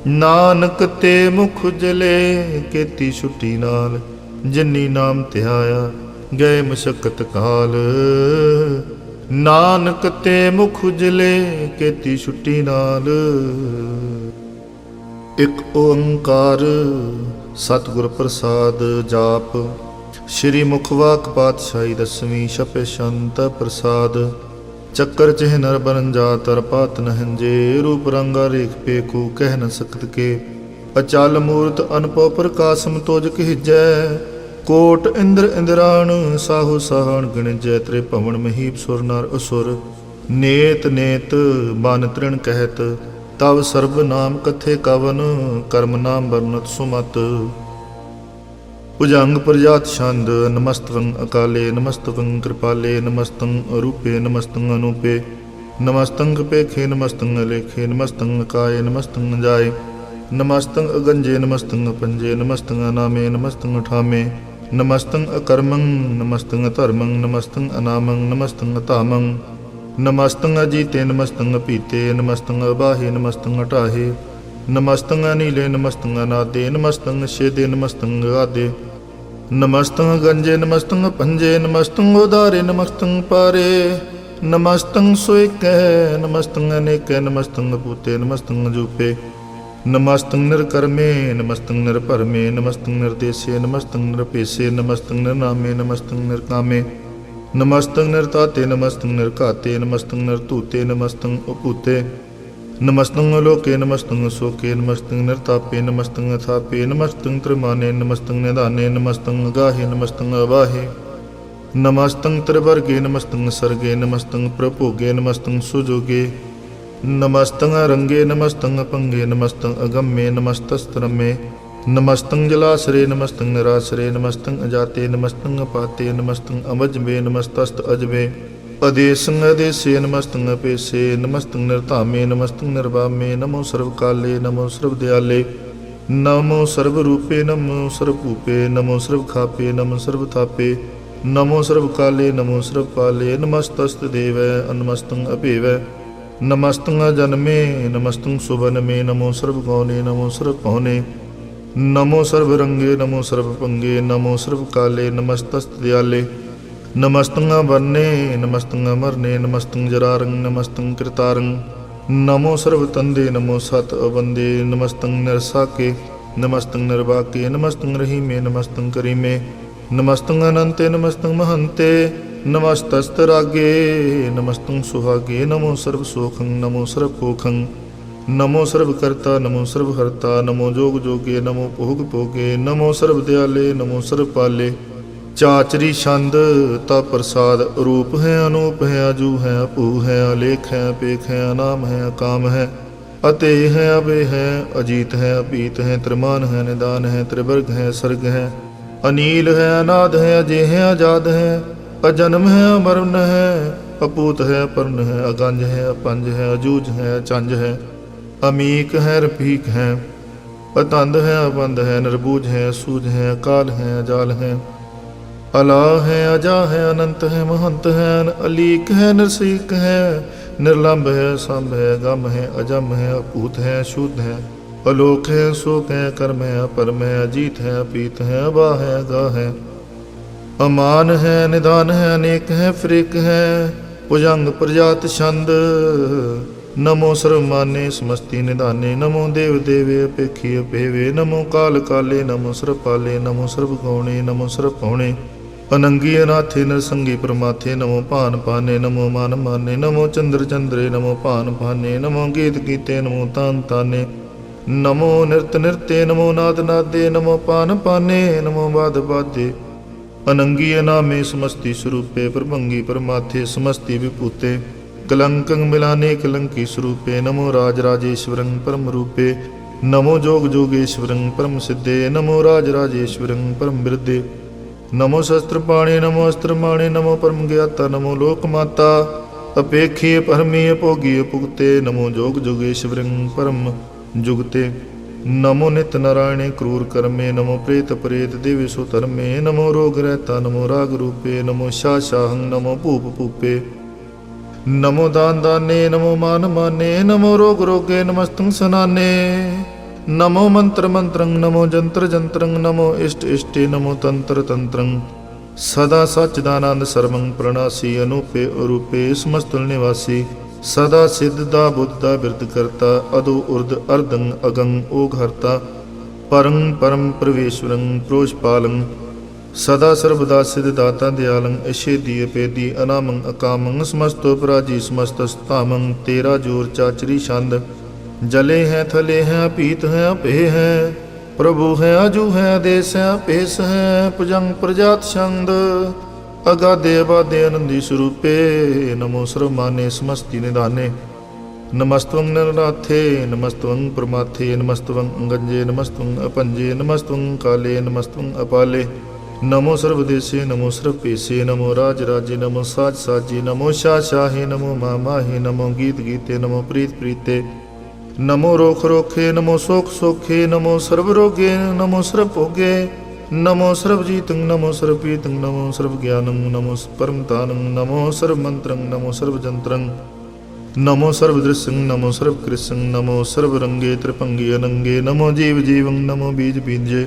नानक ते मुख उजले, केती छुट्टी नाल। जिन्नी नाम त्याया, ਗਏ ਮਸ਼ਕਤ ਕਾਲ। ਨਾਨਕ ਤੇ ਮੁਖ ਉਜਲੇ ਕੀਤੀ ਛੁੱਟੀ ਨਾਲ। ਇੱਕ ਓੰਕਾਰ ਸਤਿਗੁਰ ਪ੍ਰਸਾਦ ਜਾਪ। ਸ਼੍ਰੀ ਮੁਖਵਾਕ ਪਾਤਸ਼ਾਹੀ ਦਸਵੀਂ ਛਪੇ ਸ਼ੰਤ ਪ੍ਰਸਾਦ। ਚੱਕਰ ਚਿਹ ਨਰ ਬਰਨ ਜਾ ਤਰ ਪਾਤ ਨਹੰਜੇ। ਰੂਪ ਰੰਗਾ ਰੇਖ ਪੇਖੂ ਕਹਿ ਨ ਸਕਤ ਕੇ। ਅਚਲ ਮੂਰਤ ਅਨਪਉ ਪ੍ਰਕਾਸ਼ਮ ਤੋਜ ਕਹਿਜੈ। ਕੋਟ ਇੰਦਰ ਇੰਦਰਾਣ ਸਾਹੂ ਸਾਹਣ ਗਣਜੈ। ਤ੍ਰੇ ਭਵਨ ਮਹੀਪ ਸੁਰ ਨਰ ਅਸੁਰ। ਨੇਤ ਨੇਤ ਬਨ ਤ੍ਰਿਣ ਕਹਿਤ ਤਵ ਸਰਬ ਨਾਮ ਕਥੇ ਕਵਨ। ਕਰਮ ਨਾਮ ਵਰਨਤ ਸੁਮਤ। ਭੁਜੰਗ ਪ੍ਰਜਾਤ ਛੰਦ। ਨਮਸਤਵੰ ਅਕਾਲੇ ਨਮਸਤਵੰ ਕਿਰਪਾਲੇ। ਨਮਸਤੰ ਅਰੂਪੇ ਨਮਸਤੰ ਅਨੂਪੇ। ਨਮਸਤੰ ਕਪੇਖੇ ਨਮਸਤੰ ਅਲੇਖੇ। ਨਮਸਤੰ ਅਕਾਏ ਨਮਸਤੰ ਜਾਏ। ਨਮਸਤੰ ਅਗੰਜੇ ਨਮਸਤੰ ਅਪੰਜੇ। ਨਮਸਤੰ ਅਨਾਮੇ ਨਮਸਤੰ ਅਠਾਮੇ। ਨਮਸਤੰ ਅਕਰਮੰ ਨਮਸਤੰ ਅਧਰਮੰ। ਨਮਸਤੰ ਅਨਾਮੰ ਨਮਸਤੰ ਅਧਾਮੰ। ਨਮਸਤੰ ਅਜੀਤੇ ਨਮਸਤੰ ਅਪੀਤੇ। ਨਮਸਤੰ ਅਬਾਹੇ ਨਮਸਤੰ ਅਟਾਹੇ। ਨਮਸਤੰ ਅਨੀਲੇ ਨਮਸਤੰ ਅਨਾਦੇ। ਨਮਸਤੰ ਛੇਦੇ ਨਮਸਤੰ ਆਦੇ। ਨਮਸਤੰ ਗੰਜੇ ਨਮਸਤੰ ਪੰਜੇ। ਨਮਸਤੰ ਉਦਾਰੇ ਨਮਸਤੰ ਪਾਰੇ। ਨਮਸਤੰ ਸੋਇਕੈ ਨਮਸਤੰ ਅਨੇਕੈ। ਨਮਸਤੰ ਪੂਤੇ ਨਮਸਤੰ ਜੂਪੇ। ਨਮਸਤੰ ਨਿਰਕਰਮੇ ਨਮਸਤੰ ਨਿਰਭਰਮੇ। ਨਮਸਤੰ ਨਿਰਦੇਸੇ ਨਮਸਤੰ ਨਿਰਪੇਸੇ। ਨਮਸਤੰ ਨਿਰਨਾਮੇ ਨਮਸਤੰ ਨਿਰਕਾਮੇ। ਨਮਸਤੰ ਨਿਰਤਾਤੇ ਨਮਸਤੰ ਨਿਰਘਾਤੇ। ਨਮਸਤੰ ਨਿਰਧੂਤੇ ਨਮਸਤੰ ਉਪੂਤੇ। ਨਮਸਤੰ ਅਲੋਕੇ ਨਮਸਤੰ ਅਸੋਕੇ। ਨਮਸਤੰ ਨਿਰਤਾਪੇ ਨਮਸਤੰ ਅਥਾਪੇ। ਨਮਸਤੰ ਤ੍ਰਿਮਾਨੇ ਨਮਸਤੰ ਨਿਧਾਨੇ। ਨਮਸਤੰ ਅਗਾਹੇ ਨਮਸਤੰ ਅਵਾਹੇ। ਨਮਸਤੰ ਤ੍ਰਿਵਰਗੇ ਨਮਸਤੰ ਸਰਗੇ। ਨਮਸਤੰ ਪ੍ਰਭੋਗੇ ਨਮਸਤੰ ਸੁਜੋਗੇ। ਨਮਸਤੰ ਅਰੰਗੇ ਨਮਸਤੰ ਅਪੰਗੇ। ਨਮਸਤੰ ਅਗੰਮੇ ਨਮਸਤਸਤਰਮੇ। ਨਮਸਤੰ ਜਲਾਸਰੇ ਨਮਸਤੰ ਨਿਰਾਸਰੇ। ਨਮਸਤੰ ਅਜਾਤੇ ਨਮਸਤੰ ਅਪਾਤੇ। ਨਮਸਤੰ ਅਵਜਵੇ ਨਮਸਤਸਤ ਅਜਵੇ। ਅਦੇਸੰ ਅਦੇਸੇ ਨਮਸਤੰ ਅਪੇਸੇ। ਨਮਸਤੰ ਨਿਰਧਾਮੇ ਨਮਸਤੰ ਨਿਰਵਾਮੇ। ਨਮੋ ਸਰਵ ਕਾਲੇ ਨਮੋ ਸਰਵ ਦਿਆਲੇ। ਨਮੋ ਸਰਵ ਰੂਪੇ ਨਮੋ ਸਰਵ ਭੂਪੇ। ਨਮੋ ਸਰਵ ਖਾਪੇ ਨਮੋ ਸਰਵ ਥਾਪੇ। ਨਮੋ ਸਰਵ ਕਾਲੇ ਨਮੋ ਸਰਵ ਪਾਲੇ। ਨਮਸਤਸਤ ਦੇਵੈ ਨਮਸਤੰ ਅਭੇਵੈ। ਨਮਸਤੰ ਅਜਨਮੇ ਨਮਸਤੰ ਸੁਵਨਮੇ। ਨਮੋ ਸਰਵ ਗੌਨੇ ਨਮੋ ਸਰਵ ਪੌਨੇ। ਨਮੋ ਸਰਵ ਰੰਗੇ ਨਮੋ ਸਰਵ ਭੰਗੇ। ਨਮੋ ਸਰਵ ਕਾਲੇ ਨਮਸਤਸਤ ਦਿਆਲੇ। ਨਮਸਤੰ ਅਵਰਨੇ ਨਮਸਤੰ ਅਮਰਨੇ। ਨਮਸਤੰ ਜਰਾਰੰ ਨਮਸਤੰ ਕਿਰਤਾਰੰ। ਨਮੋ ਸਰਵ ਤੰਦੇ ਨਮੋ ਸਤ ਅਵੰਦੇ। ਨਮਸਤੰ ਨਿਰਸਾਕੇ ਨਮਸਤੰ ਨਿਰਵਾਕੇ। ਨਮਸਤੰ ਰਹੀਮੇ ਨਮਸਤੰ ਕਰੀਮੇ। ਨਮਸਤੰ ਅਨੰਤੇ ਨਮਸਤੰ ਮਹੰਤੇ। ਨਮਸਤਸਤ ਰਾਗੇ ਨਮਸਤੰ ਸੁਹਾਗੇ। ਨਮੋ ਸਰਵ ਸੋਖੰ ਨਮੋ ਸਰਵ ਪੋਖੰ। ਨਮੋ ਸਰਵ ਕਰਤਾ ਨਮੋ ਸਰਵ ਹਰਤਾ। ਨਮੋ ਜੋਗ ਜੋਗੇ ਨਮੋ ਭੋਗ ਭੋਗੇ। ਨਮੋ ਸਰਵ ਦਿਆਲੇ ਨਮੋ ਸਰਵ ਪਾਲੇ। ਚਾਚਰੀ ਛੰਦ ਤਾ ਪ੍ਰਸਾਦ। ਰੂਪ ਹੈ ਅਨੂਪ ਹੈ ਅਜੂ ਹੈ ਅਭੂ ਹੈ। ਅਲੇਖ ਹੈ ਪੇਖ ਹੈ ਅਨਾਮ ਹੈ ਅਕਾਮ ਹੈ। ਅਤੇ ਹੈ ਅਬੇ ਹੈ ਅਜੀਤ ਹੈ ਅਪੀਤ ਹੈ। ਤ੍ਰਿਮਾਨ ਹੈ ਨਿਦਾਨ ਹੈ। ਤ੍ਰਿਵਰਗ ਹੈ ਸਰਗ ਹੈ। ਅਨੀਲ ਹੈ ਅਨਾਦ ਹੈ ਅਜੇ ਹੈ ਆਜ਼ਾਦ ਹੈ। ਅਜਨਮ ਹੈ ਅਮਰਨ ਹੈ। ਅਪੂਤ ਹੈ ਅਪਰਨ ਹੈ। ਅਗੰਜ ਹੈ ਅਪੰਜ ਹੈ। ਅਜੂਝ ਹੈ ਅਚੰਜ ਹੈ। ਅਮੀਕ ਹੈ ਰਫੀਕ ਹੈ। ਅਤੰਦ ਹੈ ਅਬੰਦ ਹੈ। ਨਿਰਬੂਝ ਹੈ ਅਸੂਝ ਹੈ। ਅਕਾਲ ਹੈ ਅਜਾਲ ਹੈ। ਅਲਾ ਹੈ ਅਜਾ ਹੈ ਅਨੰਤ ਹੈ ਮਹੰਤ ਹੈ। ਅਲੀਕ ਹੈ ਨਿਰਸੀਕ ਹੈ। ਨਿਰਲੰਭ ਹੈ ਸੰਭ ਹੈ। ਗਮ ਹੈ ਅਜਮ ਹੈ। ਅਭੂਤ ਹੈ ਸ਼ੁੱਧ ਹੈ। ਅਲੋਕ ਹੈ ਸੋਕ ਹੈ। ਕਰਮ ਹੈ ਅਪਰਮ ਹੈ। ਅਜੀਤ ਹੈ ਅਪੀਤ ਹੈ। ਅਬਾ ਹੈ ਅਗਾ ਹੈ। ਅਮਾਨ ਹੈ ਨਿਦਾਨ ਹੈ। ਅਨੇਕ ਹੈ ਫਰੇਕ ਹੈ। ਭੁਜੰਗ ਪ੍ਰਜਾਤ ਛੰਦ। ਨਮੋ ਸਰਵ ਮਾਨੇ ਸਮਸਤੀ ਨਿਧਾਨੇ। ਨਮੋ ਦੇਵ ਦੇਵੇ ਅਪੇਖੀ ਅਪੇਵੇ। ਨਮੋ ਕਾਲ ਕਾਲੇ ਨਮੋ ਸਰਬ ਪਾਲੇ। ਨਮੋ ਸਰਬ ਗੌਣੇ ਨਮੋ ਸਰਬ ਪੌਣੇ। ਅਨੰਗੀ ਅਨਾਥੇ ਨਰਸੰਗੀ ਪ੍ਰਮਾਥੇ। ਨਮੋ ਭਾਨ ਪਾਨੇ ਨਮੋ ਮਾਨ ਮਾਨੇ। ਨਮੋ ਚੰਦਰ ਚੰਦਰੇ ਨਮੋ ਭਾਨ ਭਾਨੇ। ਨਮੋ ਗੀਤ ਗੀਤੇ ਨਮੋ ਤਾਨ ਤਾਨੇ। ਨਮੋ ਨਿਰਤ ਨਿਰਤੇ ਨਮੋ ਨਾਦ ਨਾਦੇ। ਨਮੋ ਪਾਨ ਪਾਨੇ ਨਮੋ ਬਾਦ ਬਾਦੇ। ਅਨੰਗੀ ਅਨਾਮੇ ਸਮਸਤੀ ਸਰੂਪੇ। ਪ੍ਰਭੰਗੀ ਪਰਮਾਥੇ ਸਮਸਤੀ ਵਿਭੂਤੇ। ਕਲੰਕੰ ਮਿਲਾਨੇ ਕਲੰਕੀ ਸਰੂਪੇ। ਨਮੋ ਰਾਜ ਰਾਜੇਸ਼ਵਰੰ ਪਰਮ ਰੂਪੇ। ਨਮੋ ਜੋਗ ਜੋਗੇਸ਼ਵਰੰ ਪਰਮ ਸਿੱਧੇ। ਨਮੋ ਰਾਜ ਰਾਜੇਸ਼ਵਰੰ ਪਰਮ ਬਿਰਦੇ। ਨਮੋ ਸ਼ਸਤਰ ਪਾਣੇ ਨਮੋ ਅਸਤਰ ਮਾਣੇ। ਨਮੋ ਪਰਮ ਗਿਆਤਾ ਨਮੋ ਲੋਕ ਮਾਤਾ। ਅਪੇਖੀ ਪਰਮੀ ਅਭੋਗੀ ਅਪੁਗਤੇ। ਨਮੋ ਜੋਗ ਜੋਗੇਸ਼ਵਰੰ ਪਰਮ ਜੁਗਤੇ। ਨਮੋ ਨਿਤ ਨਾਰਾਇਣੇ ਕਰੂਰ ਕਰਮੇ। ਨਮੋ ਪ੍ਰੇਤ ਪ੍ਰੇਤ ਦੇਵੇ ਸੋ ਧਰਮੇ। ਨਮੋ ਰੋਗ ਰਹਿਤਾ ਨਮੋ ਰਾਗ ਰੂਪੇ। ਨਮੋ ਸ਼ਾਹ ਸ਼ਾਹੰ ਨਮੋ ਭੂਪ ਭੂਪੇ। ਨਮੋ ਦਾਨ ਦਾਨੇ ਨਮੋ ਮਾਨ ਮਾਨੇ। ਨਮੋ ਰੋਗ ਰੋਗੇ ਨਮਸਤੰ ਸਨਾਨੇ। ਨਮੋ ਮੰਤਰ ਮੰਤਰੰ ਨਮੋ ਜੰਤਰ ਜੰਤਰੰ। ਨਮੋ ਇਸ਼ਟ ਇਸ਼ਟੇ ਨਮੋ ਤੰਤਰ ਤੰਤਰੰ। ਸਦਾ ਸਚਦਾਨੰਦ ਸਰਵੰ ਪ੍ਰਣਾਸੀ ਅਨੂਪੇ ਅਰੂਪੇ ਸਮਸਤੁਲ ਨਿਵਾਸੀ ਸਦਾ ਸਿੱਧ ਦਾ ਬੁੱਧ ਦਾ ਬਿਰਧ ਕਰਤਾ ਅਦੋ ਉਰਦ ਅਰਦੰ ਅਗੰ ਓਘ ਹਰਤਾ ਪਰੰ ਪਰਮ ਪ੍ਰਵੇਸ਼ਵਰੰ ਪ੍ਰੋਸ਼ਪਾਲੰ ਸਦਾ ਸਰਬਦਾ ਸਿਧ ਦਾਤਾ ਦਿਆਲੰ ਅਛੇਦੀ ਅਪੇਦੀ ਅਨਾਮੰ ਅਕਾਮੰ ਸਮਸਤੋ ਪਰਾਜੀ ਸਮਸਤ ਸਤਾਮੰ ਤੇਰਾ ਜੋਰ ਚਾਚਰੀ ਛੰਦ ਜਲੇ ਹੈ ਥਲੇ ਹੈ ਪੀਤ ਹੈ ਅਪੇ ਹੈ ਪ੍ਰਭੂ ਹੈ ਅਜੂ ਹੈ ਆਦੇਸ ਹੈ ਅਪੇਸ ਹੈ ਭੁਜੰਗ ਪ੍ਰਜਾਤ ਛੰਦ ਅਗਾਦੇ ਅਬਾਦੇ ਅਨੰਦੀ ਸਰੂਪੇ ਨਮੋ ਸਰਮਾਨੇ ਸਮਸਤੀ ਨਿਦਾਨੇ ਨਮਸਤਵੰ ਨਰਾਥੇ ਨਮਸਤਵੰ ਪ੍ਰਮਾਥੇ ਨਮਸਤਵੰ ਗੰਜੇ ਨਮਸਤਵੰ ਅਪੰਜੇ ਨਮਸਤਵੰ ਕਾਲੇ ਨਮਸਤਵੰ ਅਪਾਲੇ ਨਮੋ ਸਰਵਦੇਸੇ ਨਮੋ ਸਰਪੇਸੇ ਨਮੋ ਰਾਜ ਰਾਜੇ ਨਮੋ ਸਾਜ ਸਾਜੇ ਨਮੋ ਸ਼ਾਹ ਸ਼ਾਹੇ ਨਮੋ ਮਾਮਾਹੇ ਨਮੋ ਗੀਤ ਗੀਤੇ ਨਮੋ ਪ੍ਰੀਤ ਪ੍ਰੀਤੇ ਨਮੋ ਰੋਖ ਰੋਖੇ ਨਮੋ ਸੋਖ ਸੋਖੇ ਨਮੋ ਸਰਬ ਰੋਗੇ ਨਮੋ ਸਰਬ ਭੋਗੇ ਨਮੋ ਸਰਬ ਜੀਤੰ ਨਮੋ ਸਰਬ ਪੀਤੰ ਨਮੋ ਸਰਬ ਗਿਆਨੰ ਨਮੋ ਪਰਮ ਤਾਨੰ ਨਮੋ ਸਰਬ ਮੰਤਰੰ ਨਮੋ ਸਰਬ ਜੰਤਰੰ ਨਮੋ ਸਰਬ ਦ੍ਰਿਸ਼ੰ ਨਮੋ ਸਰਬ ਕ੍ਰਿਸ਼ੰ ਨਮੋ ਸਰਬ ਰੰਗੇ ਤ੍ਰਿਭੰਗੇ ਅਨੰਗੇ ਨਮੋ ਜੀਵ ਜੀਵੰ ਨਮੋ ਬੀਜ ਬੀਜੇ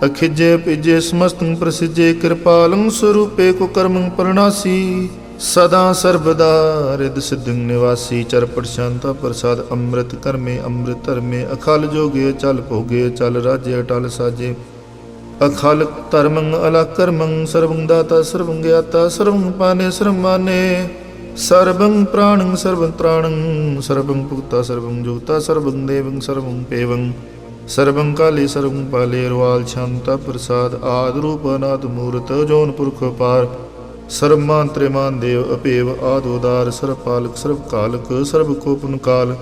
ਅਖਿਜੇ ਪਿਜੇ ਸਮਸਤੰ ਪ੍ਰਸਿਜੇ ਕਿਰਪਾਲੰ ਸਰੂਪੇ ਕੋ ਕਰਮੰ ਪਰਣਾਸੀ ਸਦਾ ਸਰਬਦਾ ਰਿਦ ਸਿद्धੰ ਨਿਵਾਸੀ ਚਰਪਟ ਸ਼ਾਂਤਾ ਪ੍ਰਸਾਦ ਅੰਮ੍ਰਿਤ ਕਰਮੇ ਅੰਮ੍ਰਿਤ ਧਰਮੇ ਅਖਲ ਜੋਗੇ ਚਲ ਭੋਗੇ ਚਲ ਰਾਜੇ ਅਟਲ ਸਾਜੇ ਅਖਲ ਧਰਮੰ ਅਲਾ ਕਰਮੰ ਸਰਵੰ ਦਾਤਾ ਸਰਵੰ ਗਿਆਤਾ ਸਰਵੰ ਪਾਨੇ ਸਰਮਾਨੇ ਸਰਬੰ ਪ੍ਰਾਣੰ ਸਰਬੰ ਤ੍ਰਾਣੰ ਸਰਬੰ ਭੁਗਤਾ ਸਰਬੰ ਜੁਗਤਾ ਸਰਬੰ ਦੇਵੰ ਸਰਬੰ ਪੇਵੰ ਸਰਬੰ ਕਾਲੇ ਸਰਬੰ ਪਾਲੇ ਰਵਾਲ ਸ਼ਾਂਤਾ ਪ੍ਰਸਾਦ ਆਦ ਰੂਪ ਅਨਾਦ ਮੂਰਤ ਜੋਨ ਪੁਰਖ ਪਾਰ ਸਰਬ ਮਾਨ ਤ੍ਰਿਮਾਨ ਦੇਵ ਅਪੇਵ ਆਦ ਉਦਾਰ ਸਰਬ ਪਾਲਕ ਸਰਬ ਕਾਲਕ ਸਰਬ ਕੋਪਨ ਕਾਲ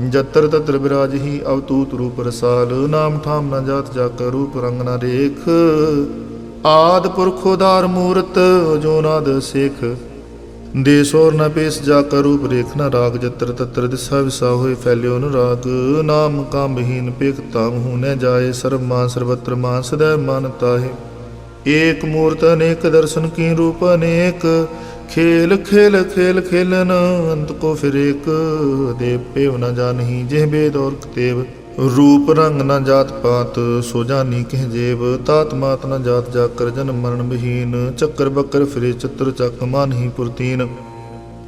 ਜਤਰ ਤਤਰ ਬਿਰਾਜਹੀ ਅਵਤੂਤ ਰੂਪ ਰਸਾਲ ਨਾਮ ਠਾਮ ਨ ਜਾਤ ਜਾਕ ਰੂਪ ਰੰਗ ਨ ਰੇਖ ਆਦ ਪੁਰਖ ਉਦਾਰ ਮੂਰਤ ਜੋ ਨਾਦ ਸੇਖ ਦੇਸੋਰ ਨ ਪੇਸ ਜਾ ਕਾ ਰੂਪ ਰੇਖ ਨ ਰਾਗ ਜਤਰ ਤਤਰ ਦਿਸਾ ਵਿਸਾ ਹੋਏ ਫੈਲਿਓ ਨ ਰਾਗ ਨਾਮ ਕਾਮਹੀਨ ਪੇਖ ਤਾਮ ਹੂਨੇ ਜਾਏ ਸਰਬ ਮਾਨ ਸਰਬਤਰ ਮਾਨ ਸਦੈ ਮਨ ਤਾਹੇ ਏਕ ਮੂਰਤ ਅਨੇਕ ਦਰਸ਼ਨ ਕੀ ਰੂਪ ਅਨੇਕ ਖੇਲ ਖੇਲ ਖੇਲ ਖੇਲਨ ਅੰਤ ਕੋ ਫਿਰ ਏਕ ਦੇਵ ਪੇਵ ਨ ਜਾਨਹੀ ਜਿਹ ਬੇਦ ਔਰ ਕਤੇਵ ਰੂਪ ਰੰਗ ਨ ਜਾਤ ਪਾਤ ਸੋ ਜਾਨੀ ਕਹਿ ਜੇਬ ਤਾਤ ਮਾਤ ਨ ਜਾਤ ਜਾਕਰ ਜਨਮ ਮਰਨ ਬਹੀਨ ਚੱਕਰ ਬੱਕਰ ਫਿਰੇ ਚਤੁਰ ਚੱਕ ਮਨ ਹੀ ਪੁਰਤੀਨ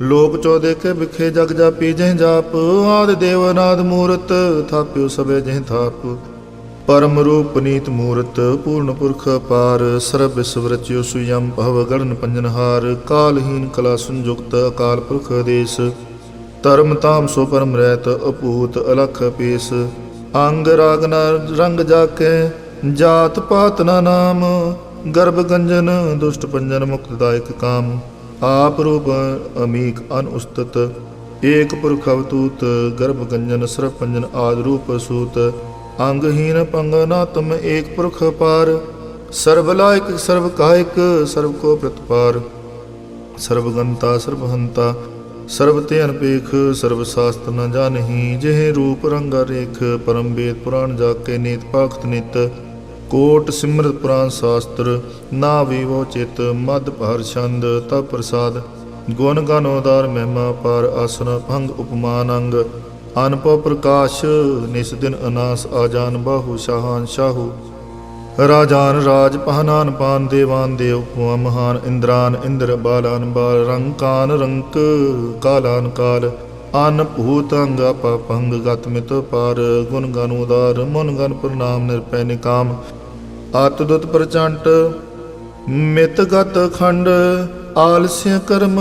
ਲੋਕ ਚੌਦੇ ਕੇ ਵਿਖੇ ਜਗ ਜਾਪੀ ਜਹ ਜਾਪ ਆਦ ਦੇਵ ਅਨਾਦ ਮੂਰਤ ਥਾਪਿਓ ਸਭੇ ਜਹ ਥਾਪ ਪਰਮ ਰੂਪ ਨੀਤ ਮੂਰਤ ਪੂਰਨ ਪੁਰਖ ਅਪਾਰ ਸਰਬ ਵਿਸਵ ਰਚਿਓ ਸੁਯਮ ਭਵ ਗੜਨ ਪੰਜਨਹਾਰ ਕਾਲਹੀਨ ਕਲਾ ਸੰਜੁਗਤ ਅਕਾਲ ਪੁਰਖ ਆਦੇਸ ਧਰਮ ਤਾਮ ਸੋ ਪਰਮ ਰਹਿਤ ਅਪੂਤ ਅਲਖ ਪੇਸ ਅੰਗ ਰਾਗ ਨ ਰੰਗ ਜਾਕੇ ਜਾਤ ਪਾਤ ਨ ਨਾਮ ਗਰਭ ਗੰਜਨ ਦੁਸ਼ਟ ਪੰਜਨ ਮੁਕਤਦਾਇਕ ਕਾਮ ਆਪ ਰੂਪ ਅਮੀਕ ਅਨਉਸਤਤ ਏਕ ਪੁਰਖ ਅਵਤੂਤ ਗਰਭ ਗੰਜਨ ਸਰਬ ਪੰਜਨ ਆਦ ਰੂਪ ਸੂਤ ਅੰਗਹੀਨ ਪੰਗ ਨਾਤਮ ਏਕ ਪੁਰਖ ਪਾਰ ਸਰਬ ਲਾਇਕ ਸਰਬ ਕਾਇਕ ਸਰਬ ਕੋ ਪ੍ਰਤਪਾਰ ਸਰਬ ਗੰਤਾ ਸਰਬ ਹੰਤਾ ਸਰਬ ਤੇ ਅਨਪੇਖ ਸਰਬ ਸਾਸਤ ਨ ਜਾਨਹੀ ਜਿਹ ਰੂਪ ਰੰਗ ਰੇਖ ਪਰਮ ਵੇਦ ਪੁਰਾਣ ਜਾ ਕੇ ਨੀਤ ਪਾਖਤ ਨਿਤ ਕੋਟ ਸਿਮਰਤ ਪੁਰਾਣ ਸ਼ਾਸਤਰ ਨਾ ਵੀਵੋ ਚਿਤ ਮਦ ਭਰ ਛੰਦ ਤਪ ਪ੍ਰਸਾਦ ਗੁਣ ਗਨ ਉਦਾਰ ਮਹਿਮਾ ਪਰ ਆਸਨ ਭੰਗ ਉਪਮਾਨ ਅੰਗ ਅਨਪਉ ਪ੍ਰਕਾਸ਼ ਨਿਸ ਦਿਨ ਅਨਾਸ ਆਜਾਨ ਬਾਹੂ ਸ਼ਾਹਾਨ ਸ਼ਾਹੂ ਰਾਜਾਨ ਰਾਜ ਪਹਨਾਨ ਪਾਨ ਦੇਵਾਨ ਦੇਵ ਭੁਆ ਮਹਾਨ ਇੰਦਰਾਨ ਇੰਦਰ ਬਾਲਾਨ ਬਾਲ ਰੰਕਾਨ ਰੰਕ ਕਾਲਾਨ ਕਾਲ ਅਨ ਭੂਤ ਅੰਗ ਆਪਾ ਭੰਗ ਗਤ ਮਿਤ ਪਾਰ ਗੁਣ ਗਨ ਉਦਾਰ ਮਨ ਗਨ ਪ੍ਰਣਾਮ ਨਿਰਪੈ ਨਿਕਾਮ ਅਤ ਦੁਤ ਪ੍ਰਚੰਟ ਮਿਤ ਗਤ ਖੰਡ ਆਲਸਿਆ ਕਰਮ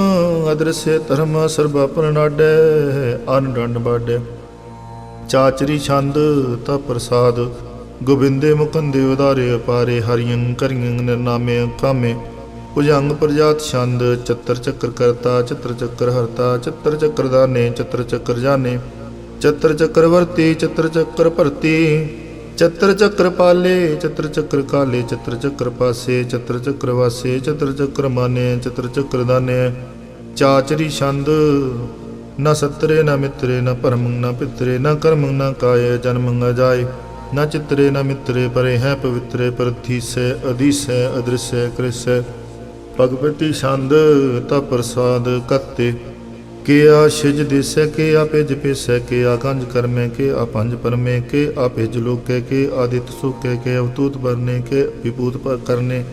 ਅਦਰਸਿਆ ਧਰਮ ਸਰਬਾ ਪ੍ਰਣਾਡੈ ਅਨ ਡੰਡ ਬਾਡੈ ਚਾਚਰੀ ਛੰਦ ਤਾ ਪ੍ਰਸਾਦ ਗੋਬਿੰਦੇ ਮੁਕੰਦੇ ਉਦਾਰੇ ਅਪਾਰੇ ਹਰਿਯੰ ਕਰਿਯੰ ਨਿਰਨਾਮੇ ਕਾਮੇ ਭੁਜੰਗ ਪ੍ਰਜਾਤ ਛੰਦ ਚਤਰ ਚੱਕਰ ਕਰਤਾ ਚਤਰ ਚੱਕਰ ਹਰਤਾ ਚਤਰ ਚੱਕਰ ਦਾਨੇ ਚਤਰ ਚੱਕਰ ਜਾਨੇ ਚਤਰ ਚੱਕਰ ਵਰਤੀ ਚਤਰ ਚੱਕਰ ਭਰਤੀ ਚਤਰ ਚੱਕਰ ਪਾਲੇ ਚਤਰ ਚੱਕਰ ਕਾਲੇ ਚਤਰ ਚੱਕਰ ਪਾਸੇ ਚਤਰ ਚੱਕਰ ਵਾਸੇ ਚਤਰ ਚੱਕਰ ਮਾਨੇ ਚਤਰ ਚੱਕਰ ਦਾਨੇ ਚਾਚਰੀ ਛੰਦ ਨ ਸਤਰੇ ਨ ਮਿਤਰੇ ਨ ਪਰਮੰ ਨ ਪਿਤਰੇ ਨ ਕਰਮੰ ਨ ਕਾਏ ਜਨਮੰ ਅਜਾਏ ਨ ਚਿਤਰੇ ਨ ਮਿਤਰੇ ਪਰੇ ਹੈ ਪਵਿੱਤਰੇ ਪਰਥੀਸੈ ਅਧੀਸੈ ਅਦ੍ਰਿਸੈ ਕ੍ਰਿਸੈ ਭਗਵਤੀ ਛੰਦ ਤਾ ਪ੍ਰਸਾਦ ਕਤੇ ਕੇ ਆ ਛਿਜ ਦਿਸੈ ਕੇ ਆ ਭਿਜ ਪਿਸੈ ਕੇ ਆ ਕੰਜ ਕਰਮੈ ਕੇ ਆ ਪੰਜ ਪਰਮੇ ਕੇ ਆ ਭਿਜ ਲੋਕੈ ਕੇ ਆਦਿਤ ਸੁਖੈ ਕੇ ਅਵਤੂਤ ਬਰਨੇ ਕੇ ਵਿਭੂਤ ਕਰਨੇ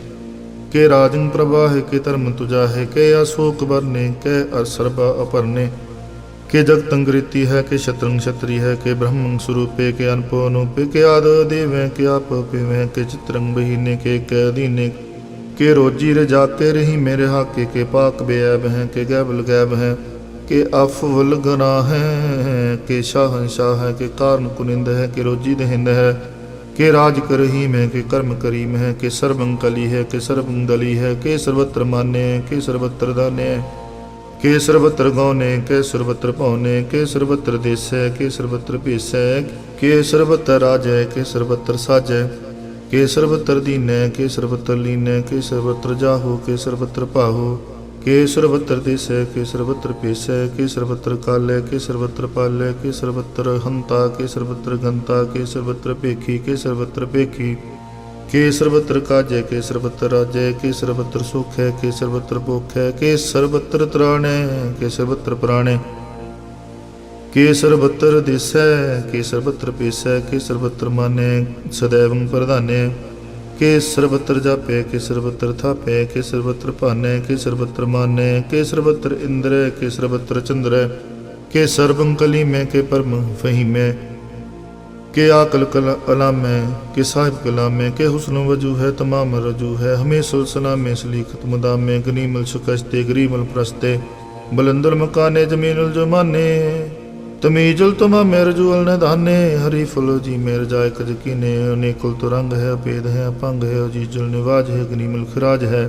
के राजन प्रवाह के धर्म तुझा है, के अशोक बरने के असरबा अपरने, के जगतंगृति है, के शत्रंग क्षत्रिय है, के ब्रह्म स्वरूपे, के अनपोनुपे, के आद देव है, के आप पिवे, के चित्रंग बहीने, के दीने, के रोजी रे जाके रही मेरे हाके, के पाक बेऐब हैं, के गैबल गैब हैं, के अफवल गना है, के शाहनशाह है, के कारण कुनिंद है, के रोजी दहिंद है, के राज करहीम है, के कर्म करीम है, के सर्वं कली है, के सर्वं दली है, के सर्वत्र मान्य, के सर्वत्र दान्य, के सर्वत्र गौने, के सर्वत्र पौने, के सर्वत्र देश है, के सर्वत्र पेश है, के सर्वत्र राज है, के सर्वत्र साज है, के सर्वत्र दीन है, के सर्वत्र लीन है, के सर्वत्र जाहो, के सर्वत्र पाहो, के सर्वत्र देश है, के सर्वत्र पेश है, के सर्वत्र काल है, के सर्वत्र पाल है, के सर्वत्र हंता, के सर्वत्र घंता, के सर्वत्र पेखी, के सर्वत्र पेखी, के सर्वत्र काज है, के सर्वत्र राज है, के सर्वत्र सुख है, के सर्वत्र भोग है, के सर्वत्र त्राण है, के सर्वत्र प्राण है, के सर्वत्र देश है, के सर्वत्र पेश है, के सर्वत्र माने सदैव प्रधान्य, के सर्वत्र जापे, के सर्वत्र थापे, के सर्वत्र पाने, के सर्वत्र माने, के सर्वत्र इंद्र, के सर्वत्र चंद्र, के सर्वं कली में, के परम फही में, के आकल कला में, के साहिब कला में, के हुस्न वजू है, तमाम रजू है, हमें सुलसना में सलीखत मुदाम में, गनीमल शिकस्ते गरीमल प्रस्ते, बुलंदुल मकाने जमीनुल जमाने, तमीजुल तमा मेर जुअल ने धाने, हरी फुल जी मेर जाय कजकीने, अनेकुल तो रंग है, अपेद है, अपंग है, अजीजुल निवाज है, गनीमल खराज है,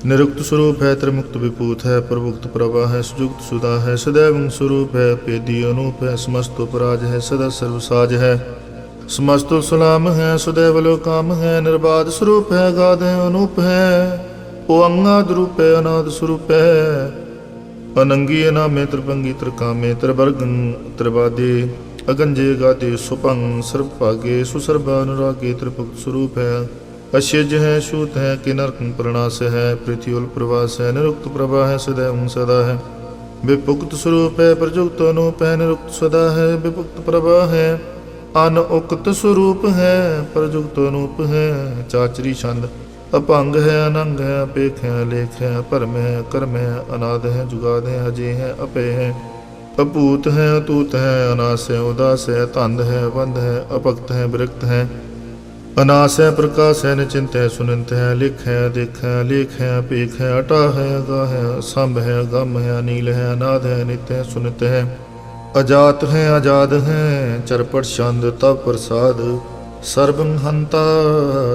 निरुक्त स्वरूप है, त्रिमुक्त विपूत है, प्रभुक्त प्रभा है, सुजुक्त सुधा है, सदैव स्वरूप है, पेदी अनूप है, समस्त उपराज है, सदा सर्वसाज है, समस्त सलाम है, सदैव लोकाम है, निर्बाध स्वरूप है, गाद है, अनूप है, ओ अंगाद रूप है, अनाद स्वरूप है, अनंगी नामे त्रिभंगी त्रिकामे त्रिवर्गं त्रिवादे, अगंजे गादे सुपंग सर्वभागे, सुसर्वा अनुरागे, त्रिभुक्त स्वरूप है, अशेज है, शूत है, कि नरकं प्रणाश है, पृथ्वी प्रवास है, निरुक्त प्रभा है, सदैव सदा है, विपुक्त स्वरूप है, प्रजुक्त अनूप है, निरुक्त सदा है, विपुक्त प्रभा है, अनउक्त स्वरूप है, प्रजुक्त अनूप है, चाचरी छंद, अपंग है, अनंग है, अपेख है, लेख है, परम है, कर्म है, अनाद है, जुगाद है, अजय है, अपय है, अपूत है, अतूत है, अनास है, उदास है, तंद है, बंध है, अपक्त है, विरक्त है, अनास है, प्रकाश है, निचिंत है, सुनिंत है, लिख है, देख है, लेख है, अपेख है, अटा है, अगा है, संभ है, गम है, अनील है, अनाद है, नित्य है, सुनित है, अजात है, आजाद है, चरपट शांद तव प्रसाद, सर्वं हंता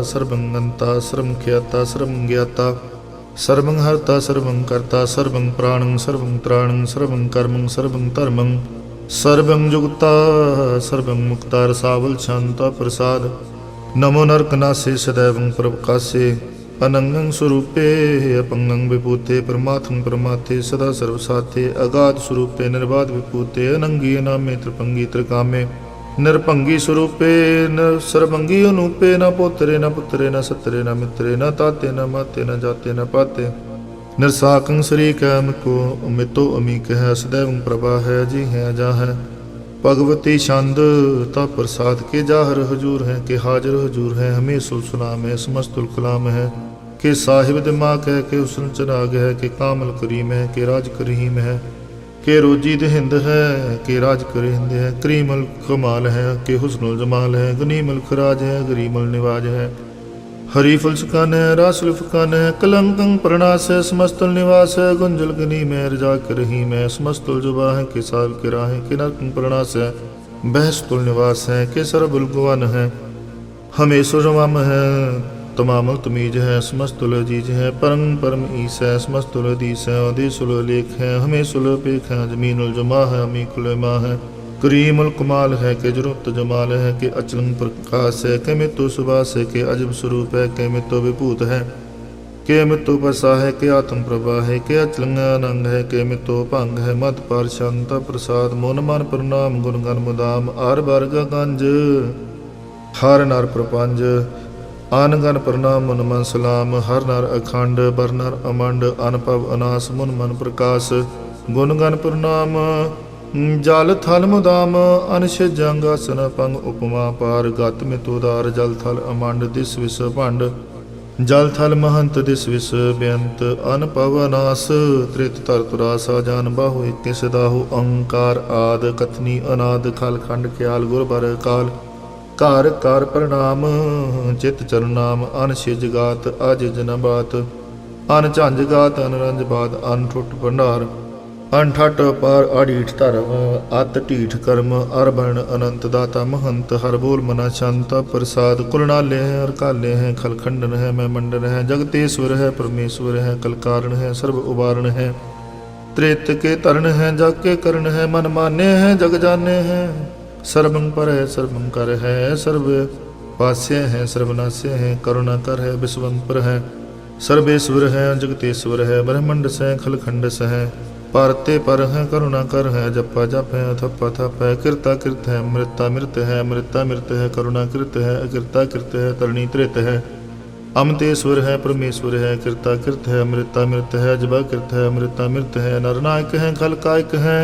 सर्वं गंता, सर्वं ख्याता सर्वं ज्ञाता, सर्वं हर्ता सर्वं कर्ता, सर्वं प्राणं सर्वं त्राणं, सर्वं कर्मं सर्वं धर्मं, सर्वं जुगता सर्वं मुक्ता, रसावल शांता प्रसाद, नमो नरकनासे सदैवं प्रकाशे, अनंगं स्वरूपे अपंगं विभूते, परमात्मं परमाथे, सदा सर्वसाथे, अगाध स्वरूपे, निर्बाध विभूते, अनंगी नामे त्रिपंगी त्रिकामे, निरभंगी स्वरूपे न सर्वंगी अनूपे, न पोतरे न पुत्रे न सत्रे न मित्रे, न ताते न माते न जाते न पाते, निरसाकं शरीक है, अमिको मितो अमीक है, सदैव प्रभा है, अजी है, अजा है, भगवती छंद ता प्रसाद, के जाहर हजूर है, के हाजर हजूर है, हमें सुलसलाम है, समस्तुल कलाम है, के साहिब दिमाग है, के हुस्न चराग है, के कामल करीम है, के राज करीम है, के रोजी दहिंद है, के राज करिंद है, करीमल कमाल है, के हुस्नुल जमाल है, गनीमल खराज है, गरीमल निवाज है, हरीफुल सुकान है, रासुल फुकान है, कलंकं प्रणास है, समस्तुल निवास है, गुंजल गनी में रजा रहीम है, समस्तुल जुबा है, के साल के राह है, के नरकं प्रणास है, बहस्तुल निवास है, के सरबुल गुवन है, हमेशा जमाम है, तमाम तमीज है, समस्तुल अजीज है, परम परम ईस है, समस्तुल अदीस है, अदीसुल लेख है, हमें सुल पेख है, जमीनुल जमा है, अमी कुलमा है, करीमुल कमाल है, के जरूरत जमाल है, के अचलन प्रकाश है, के मित्तु सुबास है, के अजब स्वरूप है, के मित्तु विभूत है, के मित्तु पसा है, के आत्म प्रभा है, के अचलंग अनंग है, के मित्तु भंग है, मत पार शांता प्रसाद, मोन मन प्रणाम गुणगन मुदाम, आर बारगा गंज हर नर प्रपंज, आन गन प्रणाम मुन मन सलाम, हर नर अखंड बर नर अमंड, अनपव अनास मुन मन प्रकाश, गुण गन प्रणाम जल थल मुदाम, अनश जंगासन पंग उपमा पार, गत मित उदार जल थल अमंड, दिस विस भंड, जल थल महंत दिस विस बेअंत अन पवनास त्रित तरत रास जान बाहु इक्के सदाहु अंकार आद कथनी अनाद खल खंड ख्याल गुर बर काल कार कार प्रणाम चित चरनाम अन शिज गात अज जन बात अन झंझ गात अन रंज बात अन ठुट भंडार अनठट पार अडीठ धर्म अत ढीठ कर्म अरबण अनंत दाता महंत हर बोल मना शांत प्रसाद कुलनाले है हर काले हैं खलखंडन है मैं मंडन है जगतेश्वर है परमेश्वर है कल कारण है सर्व उबारण है त्रेत के तरण है जग के करण है मन माने हैं जग जाने हैं सर्वं पर है सर्वं कर है सर्व पास्य है सर्वनाश्य है करुणा कर है विश्वं पर है सर्वेश्वर है जगतेश्वर है ब्रह्मंड से खलखंड से है परते पर है करुणा कर है जपा जप है थप्पा थप है कृता कृत है मृता मृत है मृता मृत है करुणा कृत है अकृता कृत है तरणी त्रित है अमतेश्वर है परमेश्वर है कृता कृत है मृता मृत है जबा कृत है मृता मृत है नरनायक है खलकायक है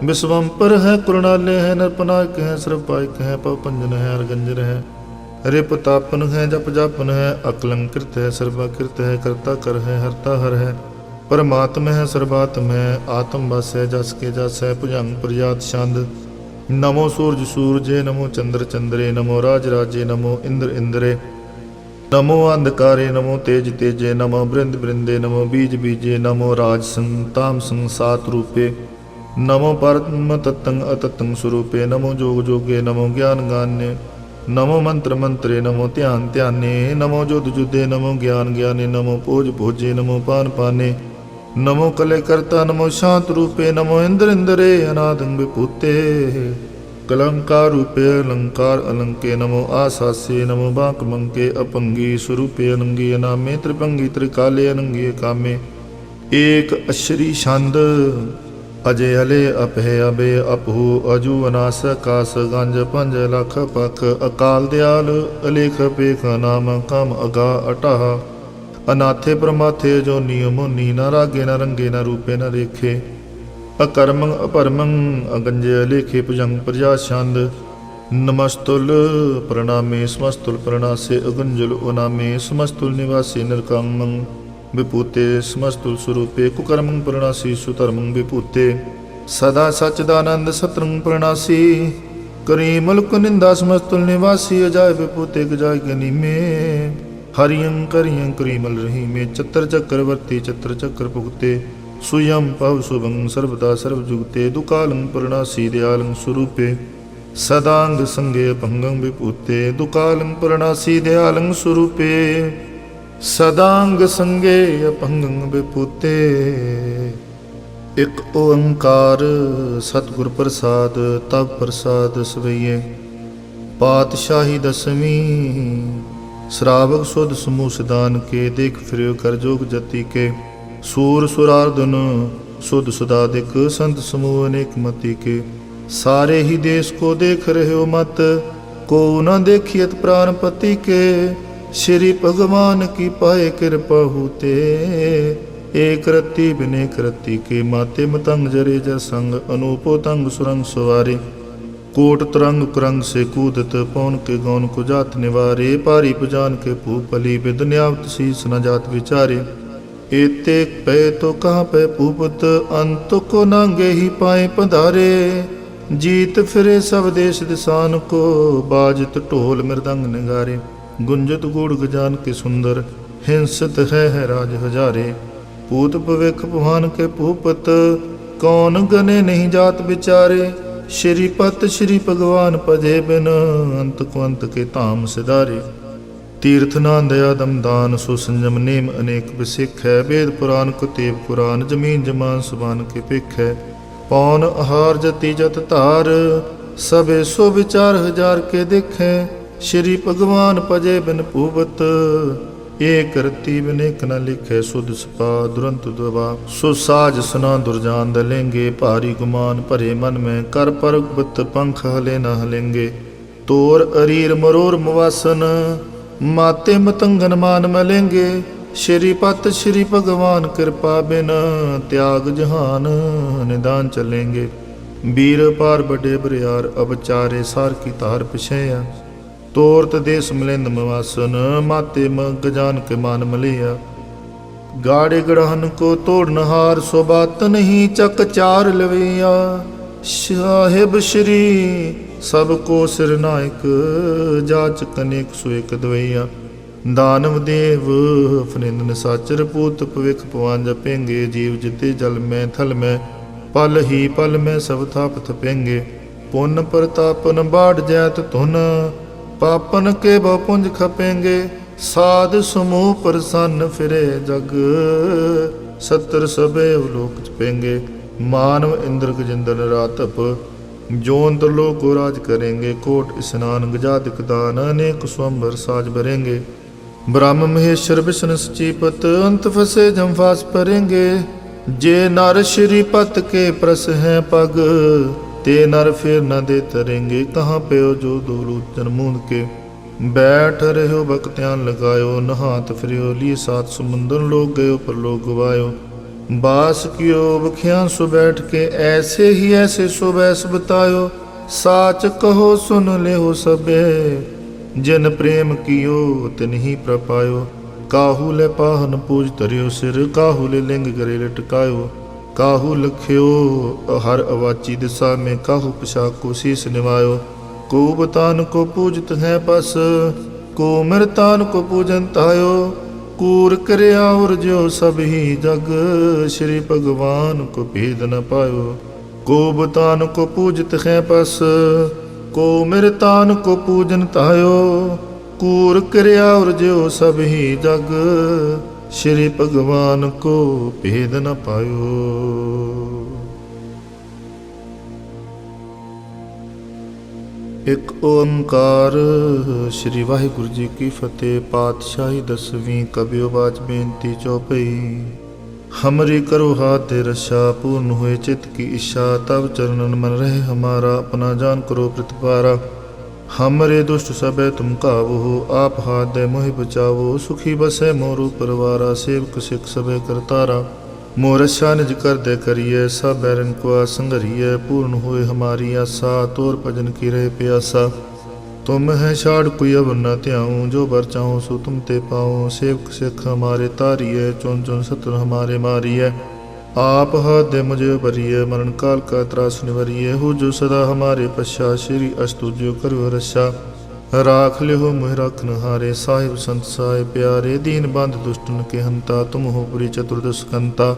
विश्वम पर है करुणालय है नरपनायक है सर्वपायक है पवपंजन है अर्गंजन है रिपतापन है जप जापन है अकलंकृत है सर्वाकृत है कर्ता कर है हरता हर है परमात्म है सर्वात्म है आत्म बस है जस के जस है भुजंग प्रजात छंद नमो सूरज सूरजे नमो चंद्र चंद्रे नमो राज राजे नमो इंद्र इंद्रे नमो अंधकारे नमो तेज तेजे नमो बृंद बृंदे नमो बीज बीजे नमो राज संताम संसात रूपे नमो परम तत्तं अतत्तं स्वरूपे नमो जोग जोगे नमो ज्ञान गान्य नमो मंत्र मंत्रे नमो ध्यान ध्याने नमो जुद जुदे नमो ज्ञान ज्ञाने नमो भोज भोजे नमो पान पाने नमो कले करता नमो शांत रूपे नमो इंद्र इंद्रे अनादं विभूते कलंकार रूपे अलंकार अलंके नमो आसासे नमो बांक मंके अपंगी स्वरूपे अनंगी अनामे त्रिपंगी त्रिकाले अनंगी कामे एक अश्री छंद अजय हले अपहे अबे अपहु अजू अनास कास गंज पंज लख पख अकाल दयाल अलेख पेख नाम कम अगा अटाह अनाथे प्रमाथे जो नियमो नी न रागे न रंगे न रूपे न रेखे अकर्मं अपरमं अगंजे अलेखे भुजंग प्रजा छंद नमस्तुल प्रणामे समस्तुल प्रणासे अगंजुल उनामे समस्तुल निवासी नरकांगं विभूते समस्तुल स्वरूपे कुकर्मं प्रणासी सुधर्मं विभूते सदा सच्चिदानंद सत्रंग प्रणासी करी मुल्क निंदा समस्तुल निवासी अजाय विभूते गजाय गनी में हरियं करियं करीमल रही में चतर चक्रवर्ती चत्र चक्र भुगते सुयं पव शुभं सर्वदा सर्वजुगते दुकालं प्रणासी दयालं स्वरूपे सदांग संगे भंगं विभूते दुकालं प्रणासी दयालं स्वरूपे सदांग संगे भंगं विभूते एक ओंकार सतगुर प्रसाद तब प्रसाद सवैये पातशाही दसवीं श्रावक सुध समूह सिदान के देख फिर कर जोग जति के सूर सुरार्दन सुध सुदादिक संत समूह अनेक मति के सारे ही देश को देख रहे हो मत को न देखियत प्राणपति के श्री भगवान की पाए कृपा होते एक रत्ती बिनेक रत्ती के माते मतंग जरे जर संग अनूपो तंग सुरंग सवारे कोट तरंग कुरंग से कूदत पौन के गौन को जात निवारे पारी पुजान के भूपली विदन्यावत शीस न जात विचारे एते पे तो कहाँ पे भूपत अंत को नांगे ही पाए पधारे जीत फिरे सब देश दिसान को बाजत ढोल मृदंग निगारे गुंजत गुड़ गजान के सुंदर हिंसत है राज हजारे पूत भविख भुवन के भूपत कौन गने नहीं जात विचारे श्रीपत श्री भगवान पजे बिन अंत को अंत के धाम सिधारे तीर्थ नान दया दम दान सो संयम नेम अनेक विसिख है वेद पुराण कुतेव पुराण जमीन जमान सुबान के पिख है पौन आहार जति जत धार सबे सो विचार हजार के दिखे श्री भगवान पजे बिन पूवत एक रति बिनेक न लिखे सुध सपा दुरंत दुबा सुसाज सुना दुर्जान दलेंगे भारी गुमान भरे मन में कर पर्वत पंख हले न हलेंगे तोर अरीर मरोर मुवासन माते मतंगन मान मलेंगे श्रीपत श्री भगवान कृपा बिन त्याग जहान निदान चलेंगे वीर पार बड़े बरियार अब चारे सार की तार पिछया ਤੋਰਤ ਦੇਸ ਮਿਲਿੰਦ ਮਵਾਸਨ, ਮਾਤੇ ਮਗ ਜਾਨ ਕੇ ਮਾਨ ਮਲਿਆ। गाड़े गढ़हन को तोड़न हार, सो बात नहीं चक चार लवैया। साहिब श्री सबको सिर नायक, जाच कनेक सुएक दवैया। दानव देव फनिंदन साचर, पूत पविख पवान जपेंगे। जीव जिते जल में थल में, पल ही पल में सब थाप थपेंगे। पुन प्रतापन बाढ़ जैत धुन, पापन के बहुपुंज खपेंगे। साध समूह प्रसन्न फिरे जग, सत्तर सबे लोक चपेंगे। मानव इंद्र गजेंद्र रातप, जोन त्रिलोक को राज करेंगे। कोट स्नान गजादिक दान, अनेक स्वंबर साज भरेंगे। ब्रह्म महेश्वर विष्णु सचीपत, अंत फसे जमफास परेंगे। जे नर श्रीपत के प्रस हैं पग, ते नर फिर न दे तरेंगे। कहाँ पे जो दो लोचन मूंद के, बैठ रहो बख्त्यान लगायो। नहात फिरो लिए सात समुंदर, लोग गयो पर लोग गवायो। बास कियो बखियान सो बैठ के, ऐसे ही ऐसे सो बैस बतायो। साच कहो सुन ले हो सबे, जिन प्रेम कियो तिन ही प्रपायो। काहू ले पाहन पूज तरियो सिर, काहू ले लिंग करे लटकायो। काहू लख्यो हर अवाची दिशा में, काहू पिशाक को शीस निवायो। को बतान को पूजत है पस, को मृतान को पूजन तायो। कूर करया और जो सब ही जग, श्री भगवान को भेद न पायो। को बतान को पूजत है पस, को मृतान को पूजन तायो। कूर करया और जो सब ही जग, श्री भगवान को भेद न पायो। एक ओंकार। श्री वाहिगुरु जी की फतेह। पातशाही 10वीं। कबियो बाच बेनती चौपई। हमरी करो हाथ दे रशा, पूर्ण हुए चित्त की इच्छा। तब चरणन मन रहे हमारा, अपना जान करो प्रतिपारा। हमरे दुष्ट सबे तुम काबू हो, आप हाथ दे मोहि बचावो। सुखी बसे मोरू परवारा, सेवक सिख सबे करतारा। मोरशा निज कर दे करिए, सब बैरन को आसंगरिए। पूर्ण हुए हमारी आशा, तोर भजन की रहे प्यासा। तुम है छाड़ कोई अब न त्याऊँ, जो बर चाहूँ सो तुम ते पाऊँ। सेवक सिख हमारे तारिये, चुन चुन शत्रु हमारे मारिये। आप हाथ दे मुझे भरिए, मरण काल का त्रास निवरिए। हो जो सदा हमारे पश्चा, श्री अस्तुज्यो करो रक्षा। राख लिहो मुह रखन हारे, साहिब संत साहिब प्यारे। दीन बंध दुष्टन के हंता, तुम हो पुरी चतुर्दश कंता।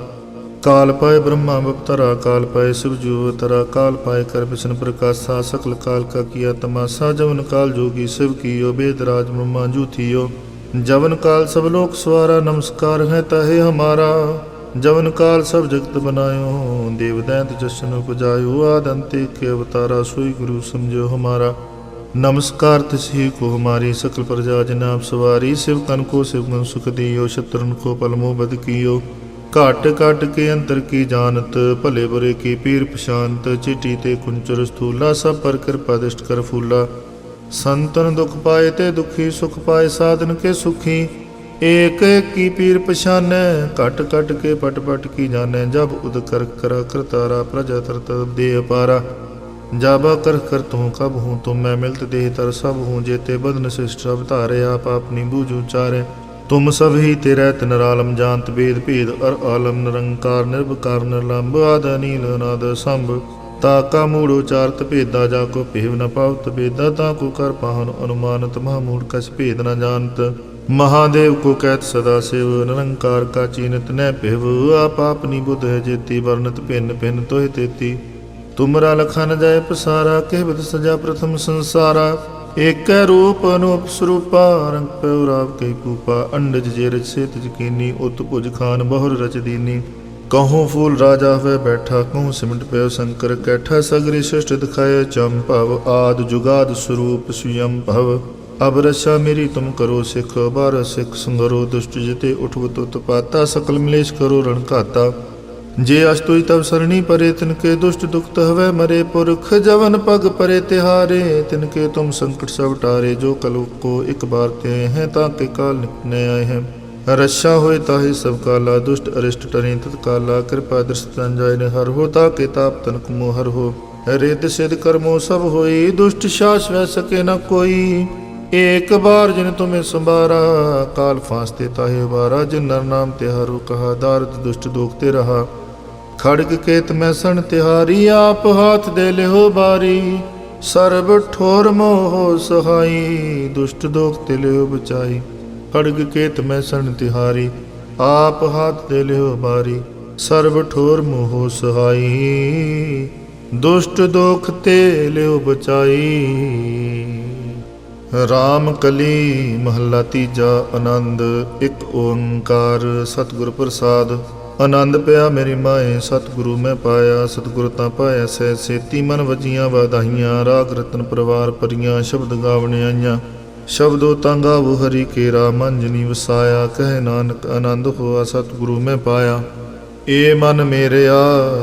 काल पाए ब्रह्मा बपतरा, काल पाए शिव जो तरा। काल पाए कर विष्णु प्रकाशा, सकल काल का किया तमाशा। जवन काल जोगी शिव कियो, वेद राज ब्रह्मा जू थियो। जवन काल सब लोक सवारा, नमस्कार है तहे हमारा। जवन काल सब जगत बनायो, देव दैंत जशन उपजायो। आदि अंत के अवतारा, सोई गुरु समझो हमारा। नमस्कार तिसही को हमारी, सकल प्रजा जनाब सवारी। शिवकन को शिवगुण सुख दियो, शत्रुन को पलमो बद कियो। काट काट के अंतर की जानत, भले बुरे की पीर पशांत। चिटी ते कुंचर स्थूला, सब पर कृपा दृष्ट कर फूला। संतन दुख पाए ते दुखी, सुख पाए साधन के सुखी। एक एक की पीर पशाने, कट कट के पट पट की जाने। जब उद कर करा करतारा, प्रजा तरत दे पारा। जाबा कर कर तू कब हूँ, तुम मैं मिलत देह तर सब हूँ। जेते बदन शिष्ट अवतारे, आप अपनी बूझ उचारे। तुम सब ही तेरे नरालम, जानत वेद भेद अर आलम। निरंकार निर्विकार निर्लंब, आद नील अनाद संभ। ताका मूढ़ उचारत भेदा, जाको भेव न पावत भेदा। ताको कर पाहन अनुमानत, महामूढ़ कस भेद न जानत। महादेव को कहत सदा शिव, निरंकार का चीनत न पिव। आप अपनी बुद्ध है जेती, वर्णत भिन्न भिन्न तोहि तेती। तुमरा लखा न जाय पसारा, कहबत सजा प्रथम संसारा। एक रूप अनूप स्वरूपा, रंग पैराव कई पूपा। अंडज जे रच से तिज कीनी, उत भुज खान बहुर रच दीनी। कहूँ फूल राजा हुए बैठा, कहूँ सिमट पे शंकर कैठा। सगरी सृष्ट दिखाए चंपव, आद जुगाद स्वरूप स्वयं भव। अब रक्षा मेरी तुम करो सिख, बार सिख संगरो। दुष्ट जिते उठव तुत पाता, सकल मिलेश करो रण घाता। जे अस्तुई तब सरणी परे, तिनके दुष्ट दुखत हवै मरे पुरख। जवन पग परे तिहारे, तिनके तुम संकट सब टारे। जो कल को एक बार ते हैं, ताके काल निपने आए हैं। रक्षा होए ताहि सब काला, दुष्ट अरिष्ट टरें तत्काला। कृपा दृष्ट संजय ने हर हो, ताके ताप तनक मोहर हो। रिद्ध सिद्ध कर्मो सब होई, दुष्ट शास वह सके न कोई। एक बार जिन तुम्हें संभारा, काल फांसते ताहे उबारा। जिन नर नाम तिहारो कहा, दारद दुष्ट दोखते रहा। खड़ग केत में सन तिहारी, आप हाथ दे ले हो बारी। सर्ब ठोर मोह सहाई, दुष्ट दोखते ले हो बचाई। खड़ग केत में सन तिहारी, आप हाथ दे ले हो बारी। सर्ब ठोर मोह सहाई, दुष्ट दोखते ले हो बचाई। राम कली महला तीजा। आनंद एक ओंकार सतगुर प्रसाद। आनंद पया मेरी माए, सतगुरु मैं पाया। सतगुर ता पाया सह सेती, मन वजियां वाधाइयां। राग रतन परवार परियां, शब्द गावने आइयां। शब्दो ता गावो हरि केरा, मन जनी वसाया। कहे नानक आनंद होआ, सतगुरु मैं पाया। ए मन मेरे आ,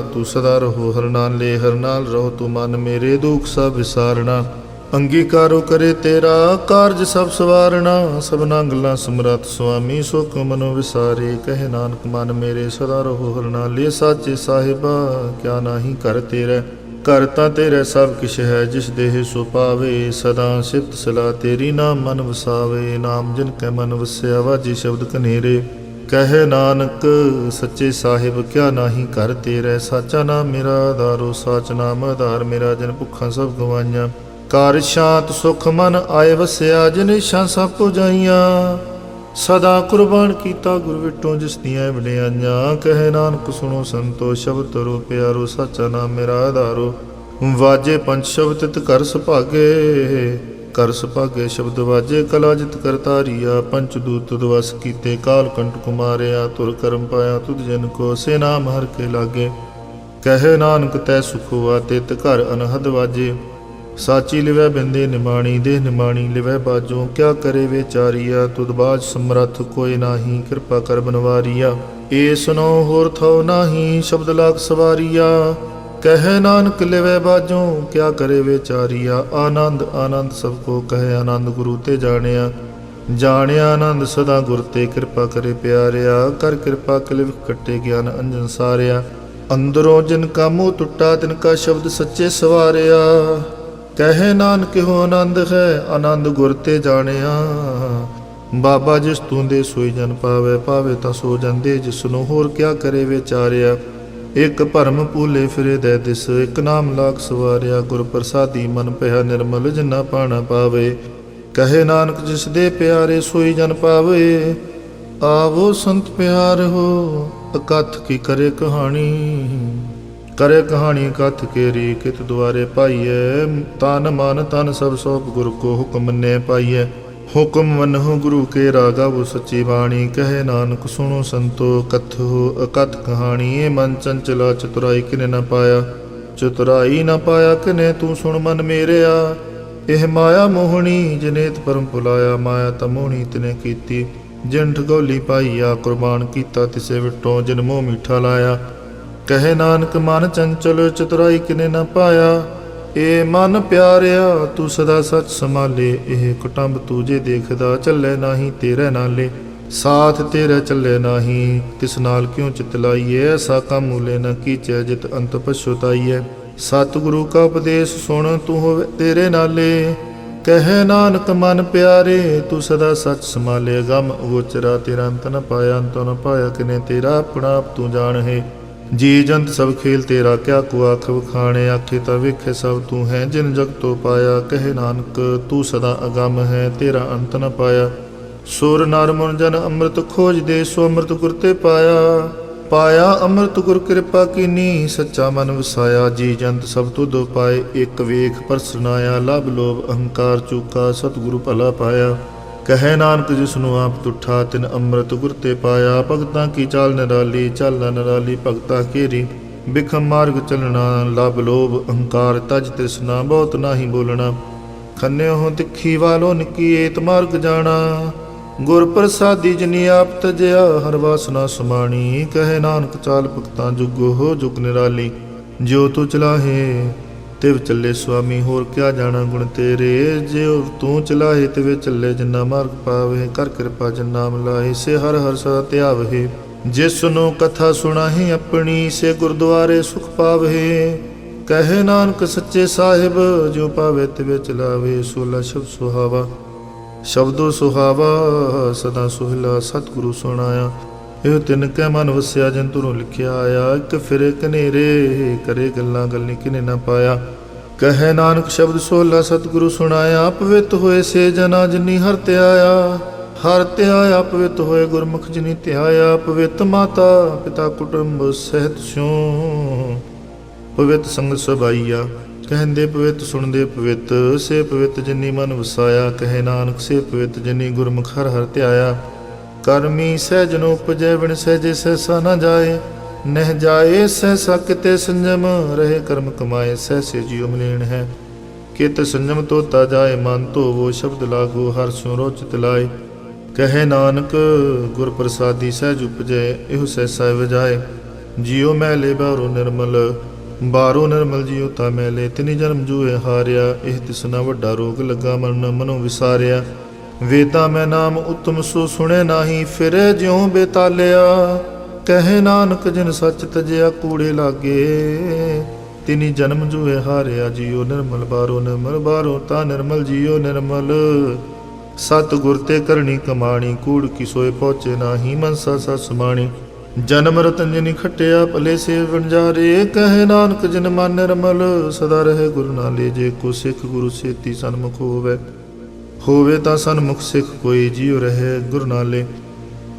तू सदा रहो हर नाल ले। हर नाल रहो तू मन मेरे, दुख सब विसारना। अंगीकारो करे तेरा, कारज सब सवारना। सबना गल्लां समरथ स्वामी, सुख मनो विसारे। कहे नानक मन मेरे, सदा रहो हर नाल ले। साचे साहिबा क्या नाही कर तेरे, कर तां तेरे सब किश है। जिस देह सो पावे, सदा सित सलाह तेरी। नाम मन वसावे, नाम जिन कै मन वस्या। वाजे शब्द कनेरे, कहे नानक सच्चे साहिब क्या नाही कर तेरे। साचा नाम मेरा आधारो, साच नाम आधार मेरा। जिन भुखा सब गवाइयां, कार शांत सुख मन आए वਸਿਆ। जिन इच्छा सब ਪੁਜਾਈਆਂ, सदा कुर्बान कीता गुर विटों जिस दियां वਡਿਆਈਆਂ। कहे नानक सुनो संतो, शब्द तरो प्यारो। साचा नाम मेरा आधारो, वाजे पंच शब्द तित कर सुभागे। कर सुभागे शब्द वाजे, कला जित करतारिया। पंच दूत दवस कीते, काल कंठ कुमारिया। तुर करम पाया तुध जन को, से नाम हर के लागे। कहे नानक तै सुख हुआ, तित घर अनहद वाजे। साची लिवै बिंदे निमाणी, देह निमाणी लिवै बाजों। क्या करे विचारिया, तुद बाज समरथ कोई नाही। कृपा कर बनवारिया, ए सुनो होर थो नाही। शब्द लाग सवारिया, कहे नानक लिवै बाजों। क्या करे विचारिया, आनंद आनंद सबको कहे। आनंद गुरु ते जानिया, जानिया आनंद सदा गुर ते। कृपा करे प्यारिया, कर कृपा कलिव कट्टे ज्ञान अंजन सारिया। अंदरों जिन का मुँह टुटा, तिनका शब्द सच्चे सवारिया। कहे नानक हो आनंद है, आनंद गुर ते जानिया। बाबा जिस तूं दे सोई जन पावे, पावे तां सो जन दे जिसनों। होर क्या करे विचारिया, एक भरम भूले फिरे दै दिस। एक नाम लाख सवारिया, गुर प्रसादी मन भया निर्मल। जिन्ना पाना पावे, कहे नानक जिस दे प्यारे। सोई जन पावे, आवो संत प्यार हो। अकथ की करे कहानी, करे कहानी कथ केरी। कित द्वारे पाइए, तन मन तन सब सौंप गुर को। हुक्म ने पाइए, हुक्म मनहु गुरु के रागा। वो सच्ची बाणी, कहे नानक सुनो संतो। कथ हो अकथ कहानी, ये मन चंचला। चतुराई किने न पाया, चतुराई न पाया किने। तू सुन मन मेरेया, एह माया मोहनी। जनेत परम भुलाया, माया तमोहनी तिने कीती। जिन ठगोली पाईया, कुर्बान कीता तिसे विटों। जिन मोह मीठा लाया, कहे नानक मन चंचल। चतुराई किने न पाया, ए मन प्यारिया। तू सदा सच संभाले, एह कुटुंब तूजे देखदा। चले नाही तेरे नाले, साथ तेरे चले नाही। तिस नाल क्यों चित लाइए, ऐसा काम मूले न कीचै। जित अंत पछुताइए, सतगुरु का उपदेश सुन। तू होवे तेरे नाले, कहे नानक मन प्यारे। तू सदा सच संभाले, गम गोचरा। तेरा अंत न पाया, अंत न पाया किने। तेरा अपना आप तू जान है। जी जंत सब खेल तेरा, क्या को आख वखाणे। आखे ता वेखे सब तू है, जिन जग तो पाया। कहे नानक तू सदा अगम है, तेरा अंत न पाया। सुर नर मुन जन अमृत खोज दे, सो अमृत गुर ते पाया। पाया अमृत गुर कृपा कीनी, सच्चा मन वसाया। जी जंत सब तुध पाए, एक वेख परसनाया। लभ लोभ अहंकार चूका, सतगुरु भला पाया। कहे नानक जिसनु आप तुठा, तिन अमृत गुर ते पाया। भगतां की चाल निराली, चाल निराली भगता केरी। बिखम मार्ग चलना, लभ लोभ अहंकार तज तृष्णा। बहुत नाही बोलना, खन्यो हो तिखी वालो निकी। एत मार्ग जाना, गुर प्रसादी जिनी आप तजया। हर वासना समाणी, कहे नानक चाल भगतां जुग हो। जुग निराली, जो तू चलाहे तिव चले स्वामी। होर क्या जाना गुण तेरे, जे तू चलाहे तिवे चले। जिन्ना मार्ग पावे, कर कृपा जिन नाम लाहे। से हर हर सदा त्यावहे, जिसनो कथा सुनाहे अपनी। से गुरुद्वारे सुख पावहे, कहे नानक सच्चे साहिब। जो पावे तिवे चलावे, सोला शब्द सुहावा। ਸ਼ਬਦੋ ਸੁਹਾਵਾ ਸਦਾ ਸੁਹਿਲਾ ਸਤਿਗੁਰੂ ਸੁਣਾਇਆ। ਇਹ ਤਿੰਨ ਕੈ ਮਨ ਵਸਿਆ ਜਿਨ ਤੁਰੋਂ ਲਿਖਿਆ ਆਇਆ। ਇੱਕ ਫਿਰੇ ਕਨੇਰੇ ਕਰੇ ਗੱਲਾਂ ਗੱਲੀ ਕਿਨੇ ਨਾ ਪਾਇਆ। ਕਹੇ ਨਾਨਕ ਸ਼ਬਦ ਸੋਲਾ ਸਤਿਗੁਰੂ ਸੁਣਾਇਆ। ਪਵਿੱਤ ਹੋਏ ਸੇ ਜਨਾ ਜਿਨੀ ਹਰਿ ਧਿਆਇਆ। ਹਰਿ ਧਿਆਇਆ ਪਵਿੱਤ ਹੋਏ ਗੁਰਮੁਖ ਜਿਨੀ ਧਿਆਇਆ। ਪਵਿੱਤ ਮਾਤਾ ਪਿਤਾ ਕੁਟੁੰਬ ਸਹਿਤ ਸਿਉ ਪਵਿੱਤ ਸੰਗਤ ਸਬਾਈਆ। ਕਹਿੰਦੇ ਪਵਿੱਤ ਸੁਣਦੇ ਪਵਿੱਤ ਸੇ ਪਵਿੱਤ ਜਿਨੀ ਮਨ ਵਸਾਇਆ। ਕਹੇ ਨਾਨਕ ਸੇ ਪਵਿੱਤ ਜਿਨੀ ਗੁਰਮੁਖ ਹਰਿ ਹਰਿ ਧਿਆਇਆ। ਕਰਮੀ ਸਹਿਜ ਨ ਉਪਜੈ ਬਿਨ ਸਹਿਜੇ ਸਹਿਸਾ ਨ ਜਾਏ। ਨਹਿ ਜਾਏ ਸਹਿਸਾ ਕਿਤੇ ਸੰਜਮ ਰਹੇ ਕਰਮ ਕਮਾਏ। ਸਹਿਸੇ ਜਿਉ ਮਲੀਨ ਹੈ ਕਿਤ ਸੰਜਮ ਤੋਤਾ ਜਾਏ। ਮਨ ਧੋਵੋ ਸ਼ਬਦ ਲਾਗੋ ਹਰਿ ਸਿਉ ਰੋਚਿਤ ਲਾਏ। ਕਹੇ ਨਾਨਕ ਗੁਰ ਪ੍ਰਸਾਦੀ ਸਹਿਜ ਉਪਜੈ ਇਹੋ ਸਹਿਸਾ ਵਜਾਏ। ਜਿਉ ਮੈਲੇ ਬਾਹਰੋਂ ਨਿਰਮਲ ਬਾਹਰੋਂ ਨਿਰਮਲ ਜਿਉ ਤਾ ਮੈਲੇ। ਤਿਨੀ ਜਨਮ ਜੂਏ ਹਾਰਿਆ ਇਹ ਤਿਸਨਾ ਵੱਡਾ ਰੋਗ ਲੱਗਾ ਮਨ ਮਨੋਂ ਵਿਸਾਰਿਆ। ਵੇਦਾਂ ਮੈਂ ਨਾਮ ਉਤਮ ਸੋ ਸੁਣੇ ਨਾਹੀ ਫਿਰੇ ਜਿਉ ਬੇਤਾਲਿਆ। ਕਹੇ ਨਾਨਕ ਜਿਨ ਸੱਚ ਤਜਿਆ ਕੂੜੇ ਲਾਗੇ। ਤਿਨੀ ਜਨਮ ਜੂਏ ਹਾਰਿਆ ਜਿਉ ਨਿਰਮਲ ਬਾਹਰੋਂ ਨਿਰਮਲ ਬਾਹਰੋਂ ਤਾ ਨਿਰਮਲ ਜਿਉ ਨਿਰਮਲ। ਸਤ ਗੁਰ ਤੇ ਕਰਨੀ ਕਮਾਣੀ ਕੂੜ ਕੀ ਸੋਏ ਪਹੁੰਚੇ ਨਾਹੀ ਮਨਸਾ ਸਤ ਸਮਾਣੀ। ਜਨਮ ਰਤਨ ਜਿਨੀ ਖਟਿਆ ਭਲੇ ਸੇ ਵਣਜਾਰੇ। ਕਹੇ ਨਾਨਕ ਜਿਨ ਮਨ ਨਿਰਮਲ ਸਦਾ ਰਹੇ ਗੁਰੂ ਨਾਲੇ। ਜੇ ਕੋ ਸਿੱਖ ਗੁਰੂ ਸੇਤੀ ਸਨਮੁਖ ਹੋਵੇ ਤਾਂ ਸਨਮੁਖ ਸਿੱਖ ਕੋਈ ਜਿਉ ਰਹੇ ਗੁਰੂ ਨਾਲੇ।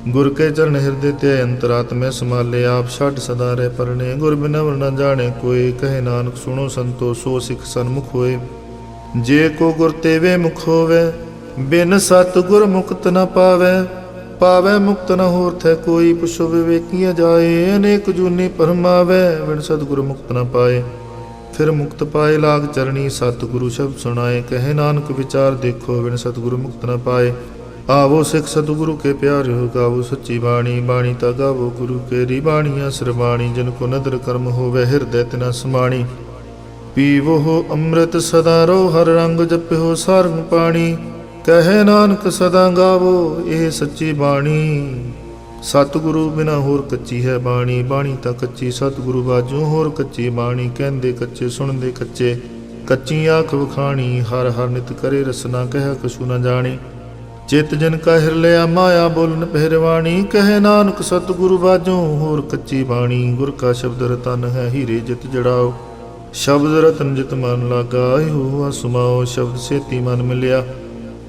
ਗੁਰ ਕੇ ਚਰਨ ਹਿਰਦੇ ਤੇ ਅੰਤਰਾਤਮੈ ਸਮਾਲੇ। ਆਪ ਛੱਡ ਸਦਾ ਰਹਿ ਪਰਣੇ ਗੁਰ ਬਿਨਾ ਵਰ ਨ ਜਾਣੇ ਕੋਈ। ਕਹੇ ਨਾਨਕ ਸੁਣੋ ਸੰਤੋ ਸੋ ਸਿੱਖ ਸਨਮੁਖ ਹੋਏ। ਜੇ ਕੋ ਗੁਰ ਤੇਵੇ ਮੁਖ ਹੋਵੇ ਬਿਨ ਸਤ ਗੁਰ ਮੁਕਤ ਨ ਪਾਵੇ। ਪਾਵੇ ਮੁਕਤ ਨ ਹੋਰ ਥੈ ਕੋਈ ਪੁਛੋ ਵਿਵੇਕੀਆ ਜਾਏ। ਅਨੇਕ ਜੂਨੀ ਪਰਮਾਵੇ ਬਿਨ ਸਤਿਗੁਰ ਮੁਕਤ ਨ ਪਾਏ। ਫਿਰ ਮੁਕਤ ਪਾਏ ਲਾਗ ਚਰਣੀ ਸਤਿਗੁਰੂ ਸ਼ਬਦ ਸੁਣਾਏ। ਕਹੇ ਨਾਨਕ ਵਿਚਾਰ ਦੇਖੋ ਬਿਨ ਸਤਿਗੁਰੂ ਮੁਕਤ ਨ ਪਾਏ। ਆਵੋ ਸਿੱਖ ਸਤਿਗੁਰੂ ਕੇ ਪਿਆਰਿਓ ਗਾਵੋ ਸੱਚੀ ਬਾਣੀ। ਬਾਣੀ ਤਾ ਗਾਵੋ ਗੁਰੂ ਕੇਰੀ ਬਾਣੀਆਂ ਸਰਬਾਣੀ। ਜਿਨ ਕੋ ਨਦਰ ਕਰਮ ਹੋਵੇ ਹਿਰਦੈ ਤਿਨਾ ਸਮਾਣੀ। ਪੀਵੋ ਅੰਮ੍ਰਿਤ ਸਦਾ ਰੋ ਹਰ ਰੰਗ ਜਪਿਓ ਸਾਰੰਗ ਪਾਣੀ। ਕਹੇ ਨਾਨਕ ਸਦਾ ਗਾਵੋ ਇਹ ਸੱਚੀ ਬਾਣੀ। ਸਤਿਗੁਰੂ ਬਿਨਾ ਹੋਰ ਕੱਚੀ ਹੈ ਬਾਣੀ। ਬਾਣੀ ਤਾਂ ਕੱਚੀ ਸਤਿਗੁਰੂ ਬਾਝੋਂ ਹੋਰ ਕੱਚੀ ਬਾਣੀ। ਕਹਿੰਦੇ ਕੱਚੇ ਸੁਣਦੇ ਕੱਚੇ ਕੱਚੀ ਆਖ ਵਖਾਣੀ। ਹਰ ਹਰ ਨਿਤ ਕਰੇ ਰਸਨਾ ਕਹਿ ਕਛੂ ਨ ਜਾਣੀ। ਚਿਤ ਜਨ ਕਾ ਹਿਰ ਲਿਆ ਮਾਇਆ ਬੋਲਨ ਪਹਿਰਵਾਣੀ। ਕਹੇ ਨਾਨਕ ਸਤਿਗੁਰੂ ਬਾਝੋਂ ਹੋਰ ਕੱਚੀ ਬਾਣੀ। ਗੁਰ ਕਾ ਸ਼ਬਦ ਰਤਨ ਹੈ ਹੀਰੇ ਜਿਤ ਜੜਾਓ। ਸ਼ਬਦ ਰਤਨ ਜਿਤ ਮਨ ਲਾਗਾ ਇਹੋ ਸੁਮਾਓ। ਸ਼ਬਦ ਸੇਤੀ ਮਨ ਮਿਲਿਆ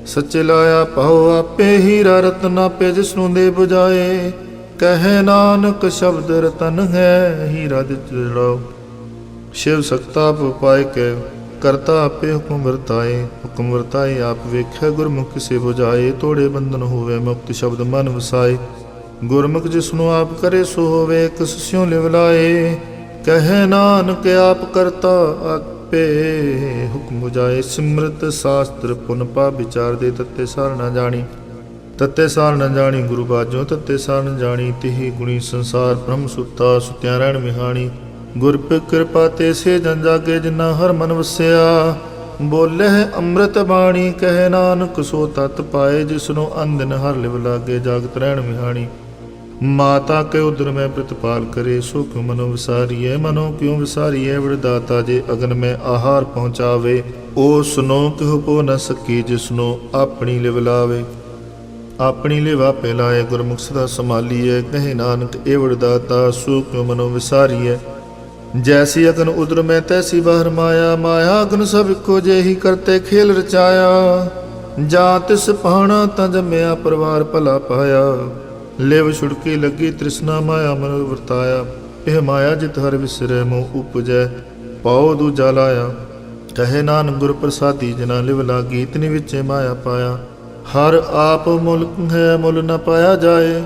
ਸੱਚੇ ਲਾਇਆ ਪਾਓ। ਆਪੇ ਹੀਰਾ ਰਤਨ ਆਪੇ ਜਿਸਨੂੰ ਦੇ ਬੁਝਾਏ। ਕਹੇ ਨਾਨਕ ਸ਼ਬਦ ਰਤਨ ਹੈ ਹੀਰਾ ਜਿਤ ਜੜਾਓ। ਸ਼ਿਵ ਸਕਤਾ ਪਾਇ ਕੇ ਕਰਤਾ ਆਪੇ ਹੁਕਮ ਵਰਤਾਏ। ਹੁਕਮ ਵਰਤਾਏ ਆਪ ਵੇਖੈ ਗੁਰਮੁਖ ਕਿਸੇ ਬੁਝਾਏ। ਤੋੜੇ ਬੰਧਨ ਹੋਵੇ ਮੁਕਤ ਸ਼ਬਦ ਮਨ ਵਸਾਏ। ਗੁਰਮੁਖ ਜਿਸਨੂੰ ਆਪ ਕਰੇ ਸੋ ਹੋਵੇ ਕਿਸ ਸਿਉ ਲਿਵ ਲਾਏ। ਕਹੇ ਨਾਨਕ ਆਪ ਕਰਤਾ ਆਪੇ ਹੁਕਮ ਬੁਝਾਏ। ਸਿਮਰਤ ਸ਼ਾਸਤਰ ਪੁਨ ਪਾ ਵਿਚਾਰ ਦੇ ਤੱਤੇ ਸਾਰ ਨ ਜਾਣੀ। ਤੱਤੇ ਸਾਰ ਨ ਜਾਣੀ ਗੁਰੂ ਬਾਝੋਂ ਤੱਤੇ ਸਾਰ ਨ ਜਾਣੀ। ਤਿਹੀ ਗੁਣੀ ਸੰਸਾਰ ਬ੍ਰਹਮ ਸੁੱਤਾ ਸੁਤਿਆ ਰਹਿਣ ਵਿਹਾਣੀ। ਗੁਰ ਕਿਰਪਾ ਤੇ ਸੇ ਜਨ ਜਾਗੇ ਜਿਨਾ ਹਰ ਮਨ ਵਸਿਆ। ਬੋਲੇ ਅੰਮ੍ਰਿਤ ਬਾਣੀ ਕਹੇ ਨਾਨਕ ਸੋ ਤਤ ਪਾਏ। ਜਿਸਨੂੰ ਅੰਦਨ ਹਰ ਲਿਵ ਲਾਗੇ ਜਾਗਤ ਰਹਿਣ ਵਿਹਾਣੀ। ਮਾਤਾ ਕੇ ਉਦਰ ਮੈਂ ਪ੍ਰਤਪਾਲ ਕਰੇ ਸੋ ਕਿਉ ਮਨੋ ਵਿਸਾਰੀਐ। ਮਨੋ ਕਿਉ ਵਿਸਾਰੀਐ ਵਿਰਦਾਤਾ ਜੇ ਅਗਨ ਮੈਂ ਆਹਾਰ ਪਹੁੰਚਾਵੇ। ਉਹ ਸੁਨੋ ਕਿਹੁ ਪੋ ਨ ਸਕੀ ਜਿਸਨੂੰ ਆਪਣੀ ਲਿਵ ਲਾਵੇ। ਆਪਣੀ ਲਿਵਾ ਪੇ ਲਾਏ ਗੁਰਮੁਖ ਸਦਾ ਸੰਭਾਲੀਐ। ਕਹੇ ਨਾਨਕ ਇਹ ਵਿਰਦਾਤਾ ਸੋ ਕਿਉ ਮਨੋ ਵਿਸਾਰੀਐ। ਜੈਸੀ ਅਗਨ ਉਦਰ ਮੈਂ ਤੈਸੀ ਬਾਹਰ ਮਾਇਆ। ਮਾਇਆ ਅਗਨ ਸਭ ਇੱਕੋ ਜਿਹੀ ਕਰਤੇ ਖੇਲ ਰਚਾਇਆ। ਜਾਂ ਤਿਸ ਪਾਣਾ ਤਾਂ ਜੰਮਿਆ ਪਰਿਵਾਰ ਭਲਾ ਪਾਇਆ। ਲਿਵ ਛੁੜਕੀ ਲੱਗੀ ਤ੍ਰਿਸ਼ਨਾ ਮਾਇਆ ਮਨ ਵਰਤਾਇਆ। ਇਹ ਮਾਇਆ ਜਿਤ ਹਰ ਵਿਸਰੈ ਮੋਹ ਉਪਜੈ ਪਾਉ ਦੂਜਾ ਲਾਇਆ। ਕਹੇ ਨਾਨਕ ਗੁਰ ਪ੍ਰਸਾਦੀ ਜਿਨਾ ਲਿਵ ਲਾਗੀ ਇਤਨੀ ਵਿੱਚੇ ਮਾਇਆ ਪਾਇਆ। ਹਰ ਆਪ ਮੁੱਲ ਹੈ ਮੁੱਲ ਨ ਪਾਇਆ ਜਾਏ।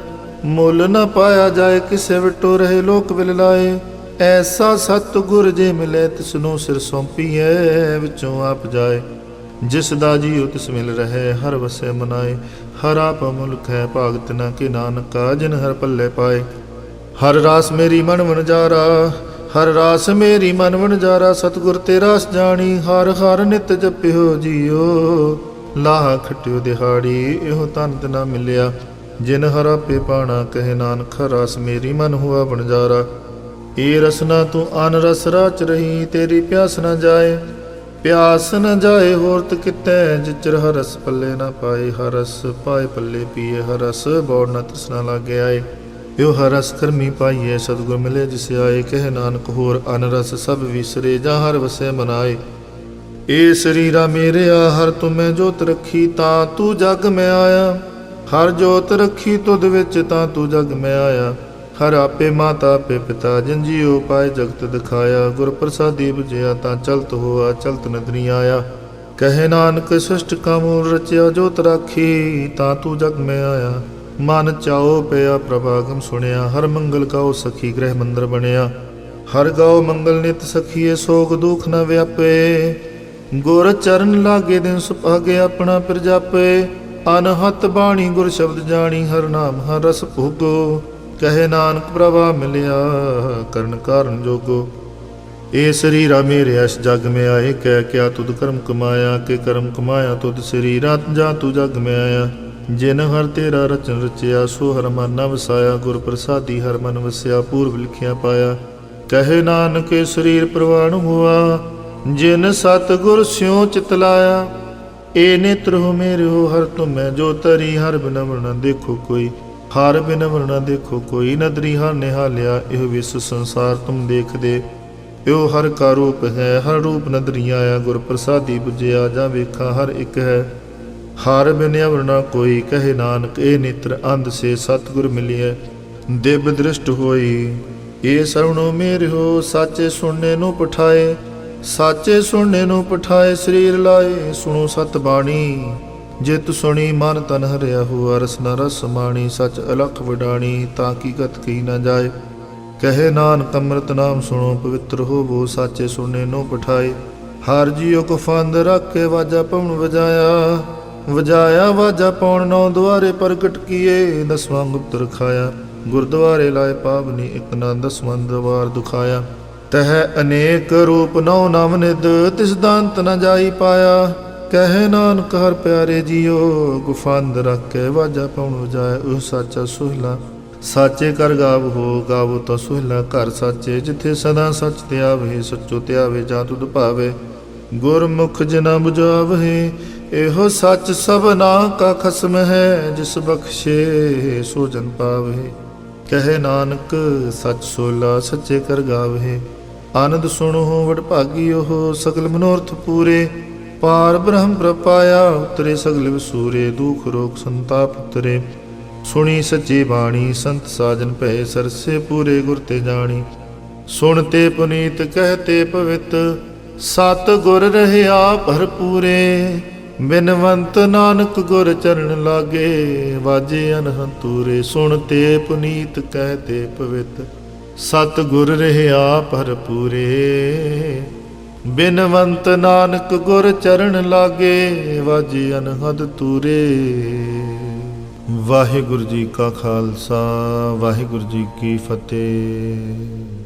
ਮੁੱਲ ਨ ਪਾਇਆ ਜਾਏ ਕਿਸੇ ਵਿਟੋ ਰਹੇ ਲੋਕ ਵਿਲ ਲਾਏ। ਐਸਾ ਸਤਿਗੁਰ ਜੇ ਮਿਲੇ ਤਿਸਨੂੰ ਸਿਰ ਸੌਂਪੀਐ ਵਿੱਚੋਂ ਆਪ ਜਾਏ। ਜਿਸ ਦਾ ਜੀਉ ਤਿਸ ਮਿਲ ਰਹੇ ਹਰ ਵਸੈ ਮਨਾਏ। ਹਰ ਆਪ ਮੁਲਕ ਹੈ ਭਾਗਤ ਨ ਕਿ ਨਾਨਕਾ ਜਿਨ ਹਰ ਪੱਲੇ ਪਾਏ। ਹਰ ਰਾਸ ਮੇਰੀ ਮਨ ਵਣਜਾਰਾ ਹਰ ਰਾਸ ਮੇਰੀ ਮਨ ਵਣਜਾਰਾ। ਸਤਿਗੁਰ ਤੇ ਰਾਸ ਜਾਣੀ ਹਰ ਹਰ ਨਿਤ ਜਪਿਓ ਜੀਓ। ਲਾਹ ਖਟਿਓ ਦਿਹਾੜੀ ਇਹੋ ਤਨ ਨਾ ਮਿਲਿਆ। ਜਿਨ ਹਰ ਆਪੇ ਪਾਣਾ ਕਹੇ ਨਾਨਕ ਹਰ ਰਾਸ ਮੇਰੀ ਮਨ ਹੁਆ ਵਣਜਾਰਾ। ਏ ਰਸਨਾ ਤੂੰ ਅਨ ਰਸ ਰਾਚ ਰਹੀ ਤੇਰੀ ਪਿਆਸ ਨ ਜਾਏ। ਪਿਆਸ ਨ ਜਾਏ ਹੋਰਤ ਕਿਤੈ, ਜਿਚਰ ਹਰ ਰਸ ਪੱਲੇ ਨਾ ਪਾਏ। ਹਰ ਰਸ ਪਾਏ ਪੱਲੇ ਪੀਏ, ਹਰ ਰਸ ਬੋੜ ਨ ਤ੍ਰਿਸ਼ਨਾ ਲਾਗੇ ਆਏ। ਇਹੋ ਹਰ ਰਸ ਕਰਮੀ ਪਾਈਏ, ਸਤਿਗੁਰ ਮਿਲੇ ਜਿਸ ਆਏ। ਕਹਿ ਨਾਨਕ ਹੋਰ ਅਨ ਰਸ ਸਭ ਵਿਸਰੇ, ਜਾਂ ਹਰ ਵਸੈ ਮਨਾਏ। ਏ ਸਰੀਰਾ ਮੇਰਿਆ ਹਰ ਤੁਮੈ ਜੋਤ ਰੱਖੀ, ਤਾਂ ਤੂੰ ਜਗ ਮੈਂ ਆਇਆ। ਹਰ ਜੋਤ ਰੱਖੀ ਤੁਧ ਵਿੱਚ, ਤਾਂ ਤੂੰ ਜਗ ਮੈਂ ਆਇਆ। ਹਰ ਆਪੇ ਮਾਤਾ ਆਪੇ ਪਿਤਾ, ਜਿਨ ਜੀਉ ਪਾਏ ਜਗਤ ਦਿਖਾਇਆ। ਗੁਰ ਪ੍ਰਸਾਦੀ ਬੁਝਿਆ, ਤਾਂ ਚਲਤ ਹੋਆ ਚਲਤ ਨਦਰੀ ਆਇਆ। ਕਹੇ ਨਾਨਕ ਸ੍ਰਿਸ਼ਟ ਕਾ ਮੂਲ ਰਚਿਆ, ਜੋਤ ਰਾਖੀ ਤਾਂ ਤੂੰ ਜਗ ਮੈਂ ਆਇਆ। ਮਨ ਚਾਓ ਪਿਆ ਪ੍ਰਭਾਗਮ ਸੁਣਿਆ, ਹਰ ਮੰਗਲ ਗਾਓ ਸਖੀ ਗ੍ਰਹਿ ਮੰਦਰ ਬਣਿਆ। ਹਰ ਗਾਓ ਮੰਗਲ ਨਿਤ ਸਖੀਏ, ਸੋਗ ਦੁਖ ਨ ਵਿਆਪੇ। ਗੁਰ ਚਰਨ ਲਾਗੇ ਦਿਨ ਸੁਭਾਗੇ, ਆਪਣਾ ਪਿਰ ਜਾਪੇ। ਅਨਹਤ ਬਾਣੀ ਗੁਰ ਸ਼ਬਦ ਜਾਣੀ, ਹਰ ਨਾਮ ਹਰ ਰਸ ਭੋਗੋ। ਕਹੇ ਨਾਨਕ ਪ੍ਰਭਾ ਮਿਲਿਆ, ਕਰਨ ਕਾਰਨ ਜੋਗੋ। ਏ ਸਰੀਰਾ ਮੇਰੇ ਇਸ ਜਗ ਮੈਂ ਆਏ, ਕਹਿ ਕਿਆ ਤੁਧ ਕਰਮ ਕਮਾਇਆ। ਕਿ ਕਰਮ ਕਮਾਇਆ ਤੁਧ ਸਰੀਰਾ, ਜਾਂ ਤੂੰ ਜਗ ਮੈਂ ਆਇਆ। ਜਿਨ ਹਰ ਤੇਰਾ ਰਚਨ ਰਚਿਆ, ਸੋ ਹਰ ਮਨ ਨ ਵਸਾਇਆ। ਗੁਰ ਪ੍ਰਸਾਦੀ ਹਰ ਮਨ ਵਸਿਆ, ਪੂਰਬ ਲਿਖਿਆ ਪਾਇਆ। ਕਹੇ ਨਾਨਕ ਸਰੀਰ ਪ੍ਰਵਾਣ ਹੋਆ, ਜਿਨ ਸਤ ਗੁਰ ਸਿਉ ਚਿਤ ਲਾਇਆ। ਏ ਨੇਤਰ ਹੋ ਮੇਰੇ ਹੋ ਹਰ ਤੁਮੈ ਜੋ ਤਰੀ, ਹਰ ਬਿਨ ਵਰਣਾ ਦੇਖੋ ਕੋਈ। ਹਰ ਬਿਨ ਵਰਣਾ ਦੇਖੋ ਕੋਈ, ਨਦਰੀ ਹਰ ਨਿਹਾਲਿਆ। ਇਹੋ ਵਿਸ ਸੰਸਾਰ ਤੁਮ ਦੇਖਦੇ, ਇਹੋ ਹਰ ਕਾ ਰੂਪ ਹੈ। ਹਰ ਰੂਪ ਨਦਰੀ ਆਇਆ, ਗੁਰ ਪ੍ਰਸਾਦੀ ਬੁਝਿਆ। ਜਾਂ ਵੇਖਾ ਹਰ ਇੱਕ ਹੈ, ਹਰ ਬਿਨ ਵਰਣਾ ਕੋਈ। ਕਹੇ ਨਾਨਕ ਇਹ ਨੇਤਰ ਅੰਧ ਸੇ, ਸਤਿਗੁਰ ਮਿਲਿਐ ਦਿਵ ਦ੍ਰਿਸ਼ਟ ਹੋਈ। ਇਹ ਸਰਵਣੋ ਮੇਰੇ ਹੋ, ਸਾਚੇ ਸੁਣਨੇ ਨੂੰ ਪਠਾਏ। ਸਾਚੇ ਸੁਣਨੇ ਨੂੰ ਪਠਾਏ, ਸਰੀਰ ਲਾਏ ਸੁਣੋ ਸਤ ਬਾਣੀ। ਜਿਤ ਸੁਣੀ ਮਨ ਤਨ ਹਰਿਆ ਹੋਆ, ਰਸ ਨ ਰਸ ਮਾਣੀ। ਸਚ ਅਲਖ ਵਡਾਣੀ, ਤਾਂ ਕੀ ਗਤ ਕੀ ਨ ਜਾਏ। ਕਹੇ ਨਾਨਕ ਅੰਮ੍ਰਿਤ ਨਾਮ ਸੁਣੋ, ਪਵਿੱਤਰ ਹੋਵੋ ਸਾਚੇ ਸੁਣਨੇ ਨੂੰ ਪਠਾਏ। ਹਰ ਜੀਉ ਕੋ ਫੰਦ ਰੱਖ ਕੇ, ਵਾਜਾ ਪਵਨ ਵਜਾਇਆ। ਵਜਾਇਆ ਵਾਜਾ ਪੌਣ, ਨੌ ਦੁਆਰੇ ਪ੍ਰਗਟ ਕੀਏ। ਦਸਵਾਂ ਗੁਪਤ ਰਖਾਇਆ, ਗੁਰਦੁਆਰੇ ਲਾਏ ਪਾਵਨੀ। ਇਕ ਨਾ ਦਸਵਾਂ ਦਵਾਰ ਦੁਖਾਇਆ। ਤਹ ਅਨੇਕ ਰੂਪ ਨੌ ਨਵ ਨਿਧ, ਤਿਸ ਦਾ ਅੰਤ ਨ ਜਾਈ ਪਾਇਆ। ਕਹੇ ਨਾਨਕ ਹਰ ਪਿਆਰੇ ਜੀਓ, ਗੁਫੰਦ ਰੱਖ ਕੇ ਵਾਜਾ ਪਉਣ ਵਜਾਏ। ਉਹ ਸਾਚਾ ਸੁਹਿਲਾ, ਸਾਚੇ ਕਰ ਗਾਵੋ। ਗਾਵੋ ਤਾਂ ਸੁਹਿਲਾ ਘਰ ਸਾਚੇ, ਜਿਥੇ ਸਦਾ ਸਚ ਤੇ ਆਵੇ। ਸੱਚੋ ਤੇ ਆਵੇ ਜਾਂ ਤੁਧ ਭਾਵੇ, ਗੁਰਮੁਖ ਜਿਨਾ ਬੁਝਾਵਹਿ। ਇਹੋ ਸੱਚ ਸਭਨਾ ਕਾ ਖਸਮ ਹੈ, ਜਿਸ ਬਖਸ਼ੇ ਸੋ ਜਨ ਪਾਵੇ। ਕਹੇ ਨਾਨਕ ਸੱਚ ਸੋਲਾ, ਸੱਚੇ ਕਰ ਗਾਵਹਿ। ਆਨੰਦ ਸੁਣੋ ਵਡ ਭਾਗੀ ਉਹ, ਸਗਲ ਮਨੋਰਥ ਪੂਰੇ। ਪਾਰ ਬ੍ਰਹਮ ਪ੍ਰਪਾਇਆ, ਉਤਰੇ ਸਗਲ ਵਿਸੂਰੇ। ਦੁਖ ਰੋਗ ਸੰਤਾਪ ਉਤਰੇ, ਸੁਣੀ ਸੱਚੀ ਬਾਣੀ। ਸੰਤ ਸਾਜਨ ਭਏ ਸਰਸੇ, ਪੂਰੇ ਗੁਰ ਤੇ ਜਾਣੀ। ਸੁਣ ਤੇ ਪੁਨੀਤ ਕਹਤੇ ਪਵਿੱਤ, ਸਤ ਗੁਰ ਰਹਿਆ ਭਰਪੂਰੇ। ਬਿਨਵੰਤ ਨਾਨਕ ਗੁਰ ਚਰਨ ਲਾਗੇ, ਵਾਜੇ ਅਨਹੰਤੂਰੇ। ਸੁਣ ਤੇ ਪੁਨੀਤ ਕਹਤੇ ਪਵਿੱਤ, ਸਤ ਗੁਰ ਰਹਿਆ ਭਰਪੂਰੇ। ਬਿਨਵੰਤ ਨਾਨਕ ਗੁਰ ਚਰਨ ਲਾਗੇ, ਵਾਜੇ ਅਨਹਦ ਤੂਰੇ। ਵਾਹਿਗੁਰੂ ਜੀ ਕਾ ਖਾਲਸਾ, ਵਾਹਿਗੁਰੂ ਜੀ ਕੀ ਫਤਿਹ।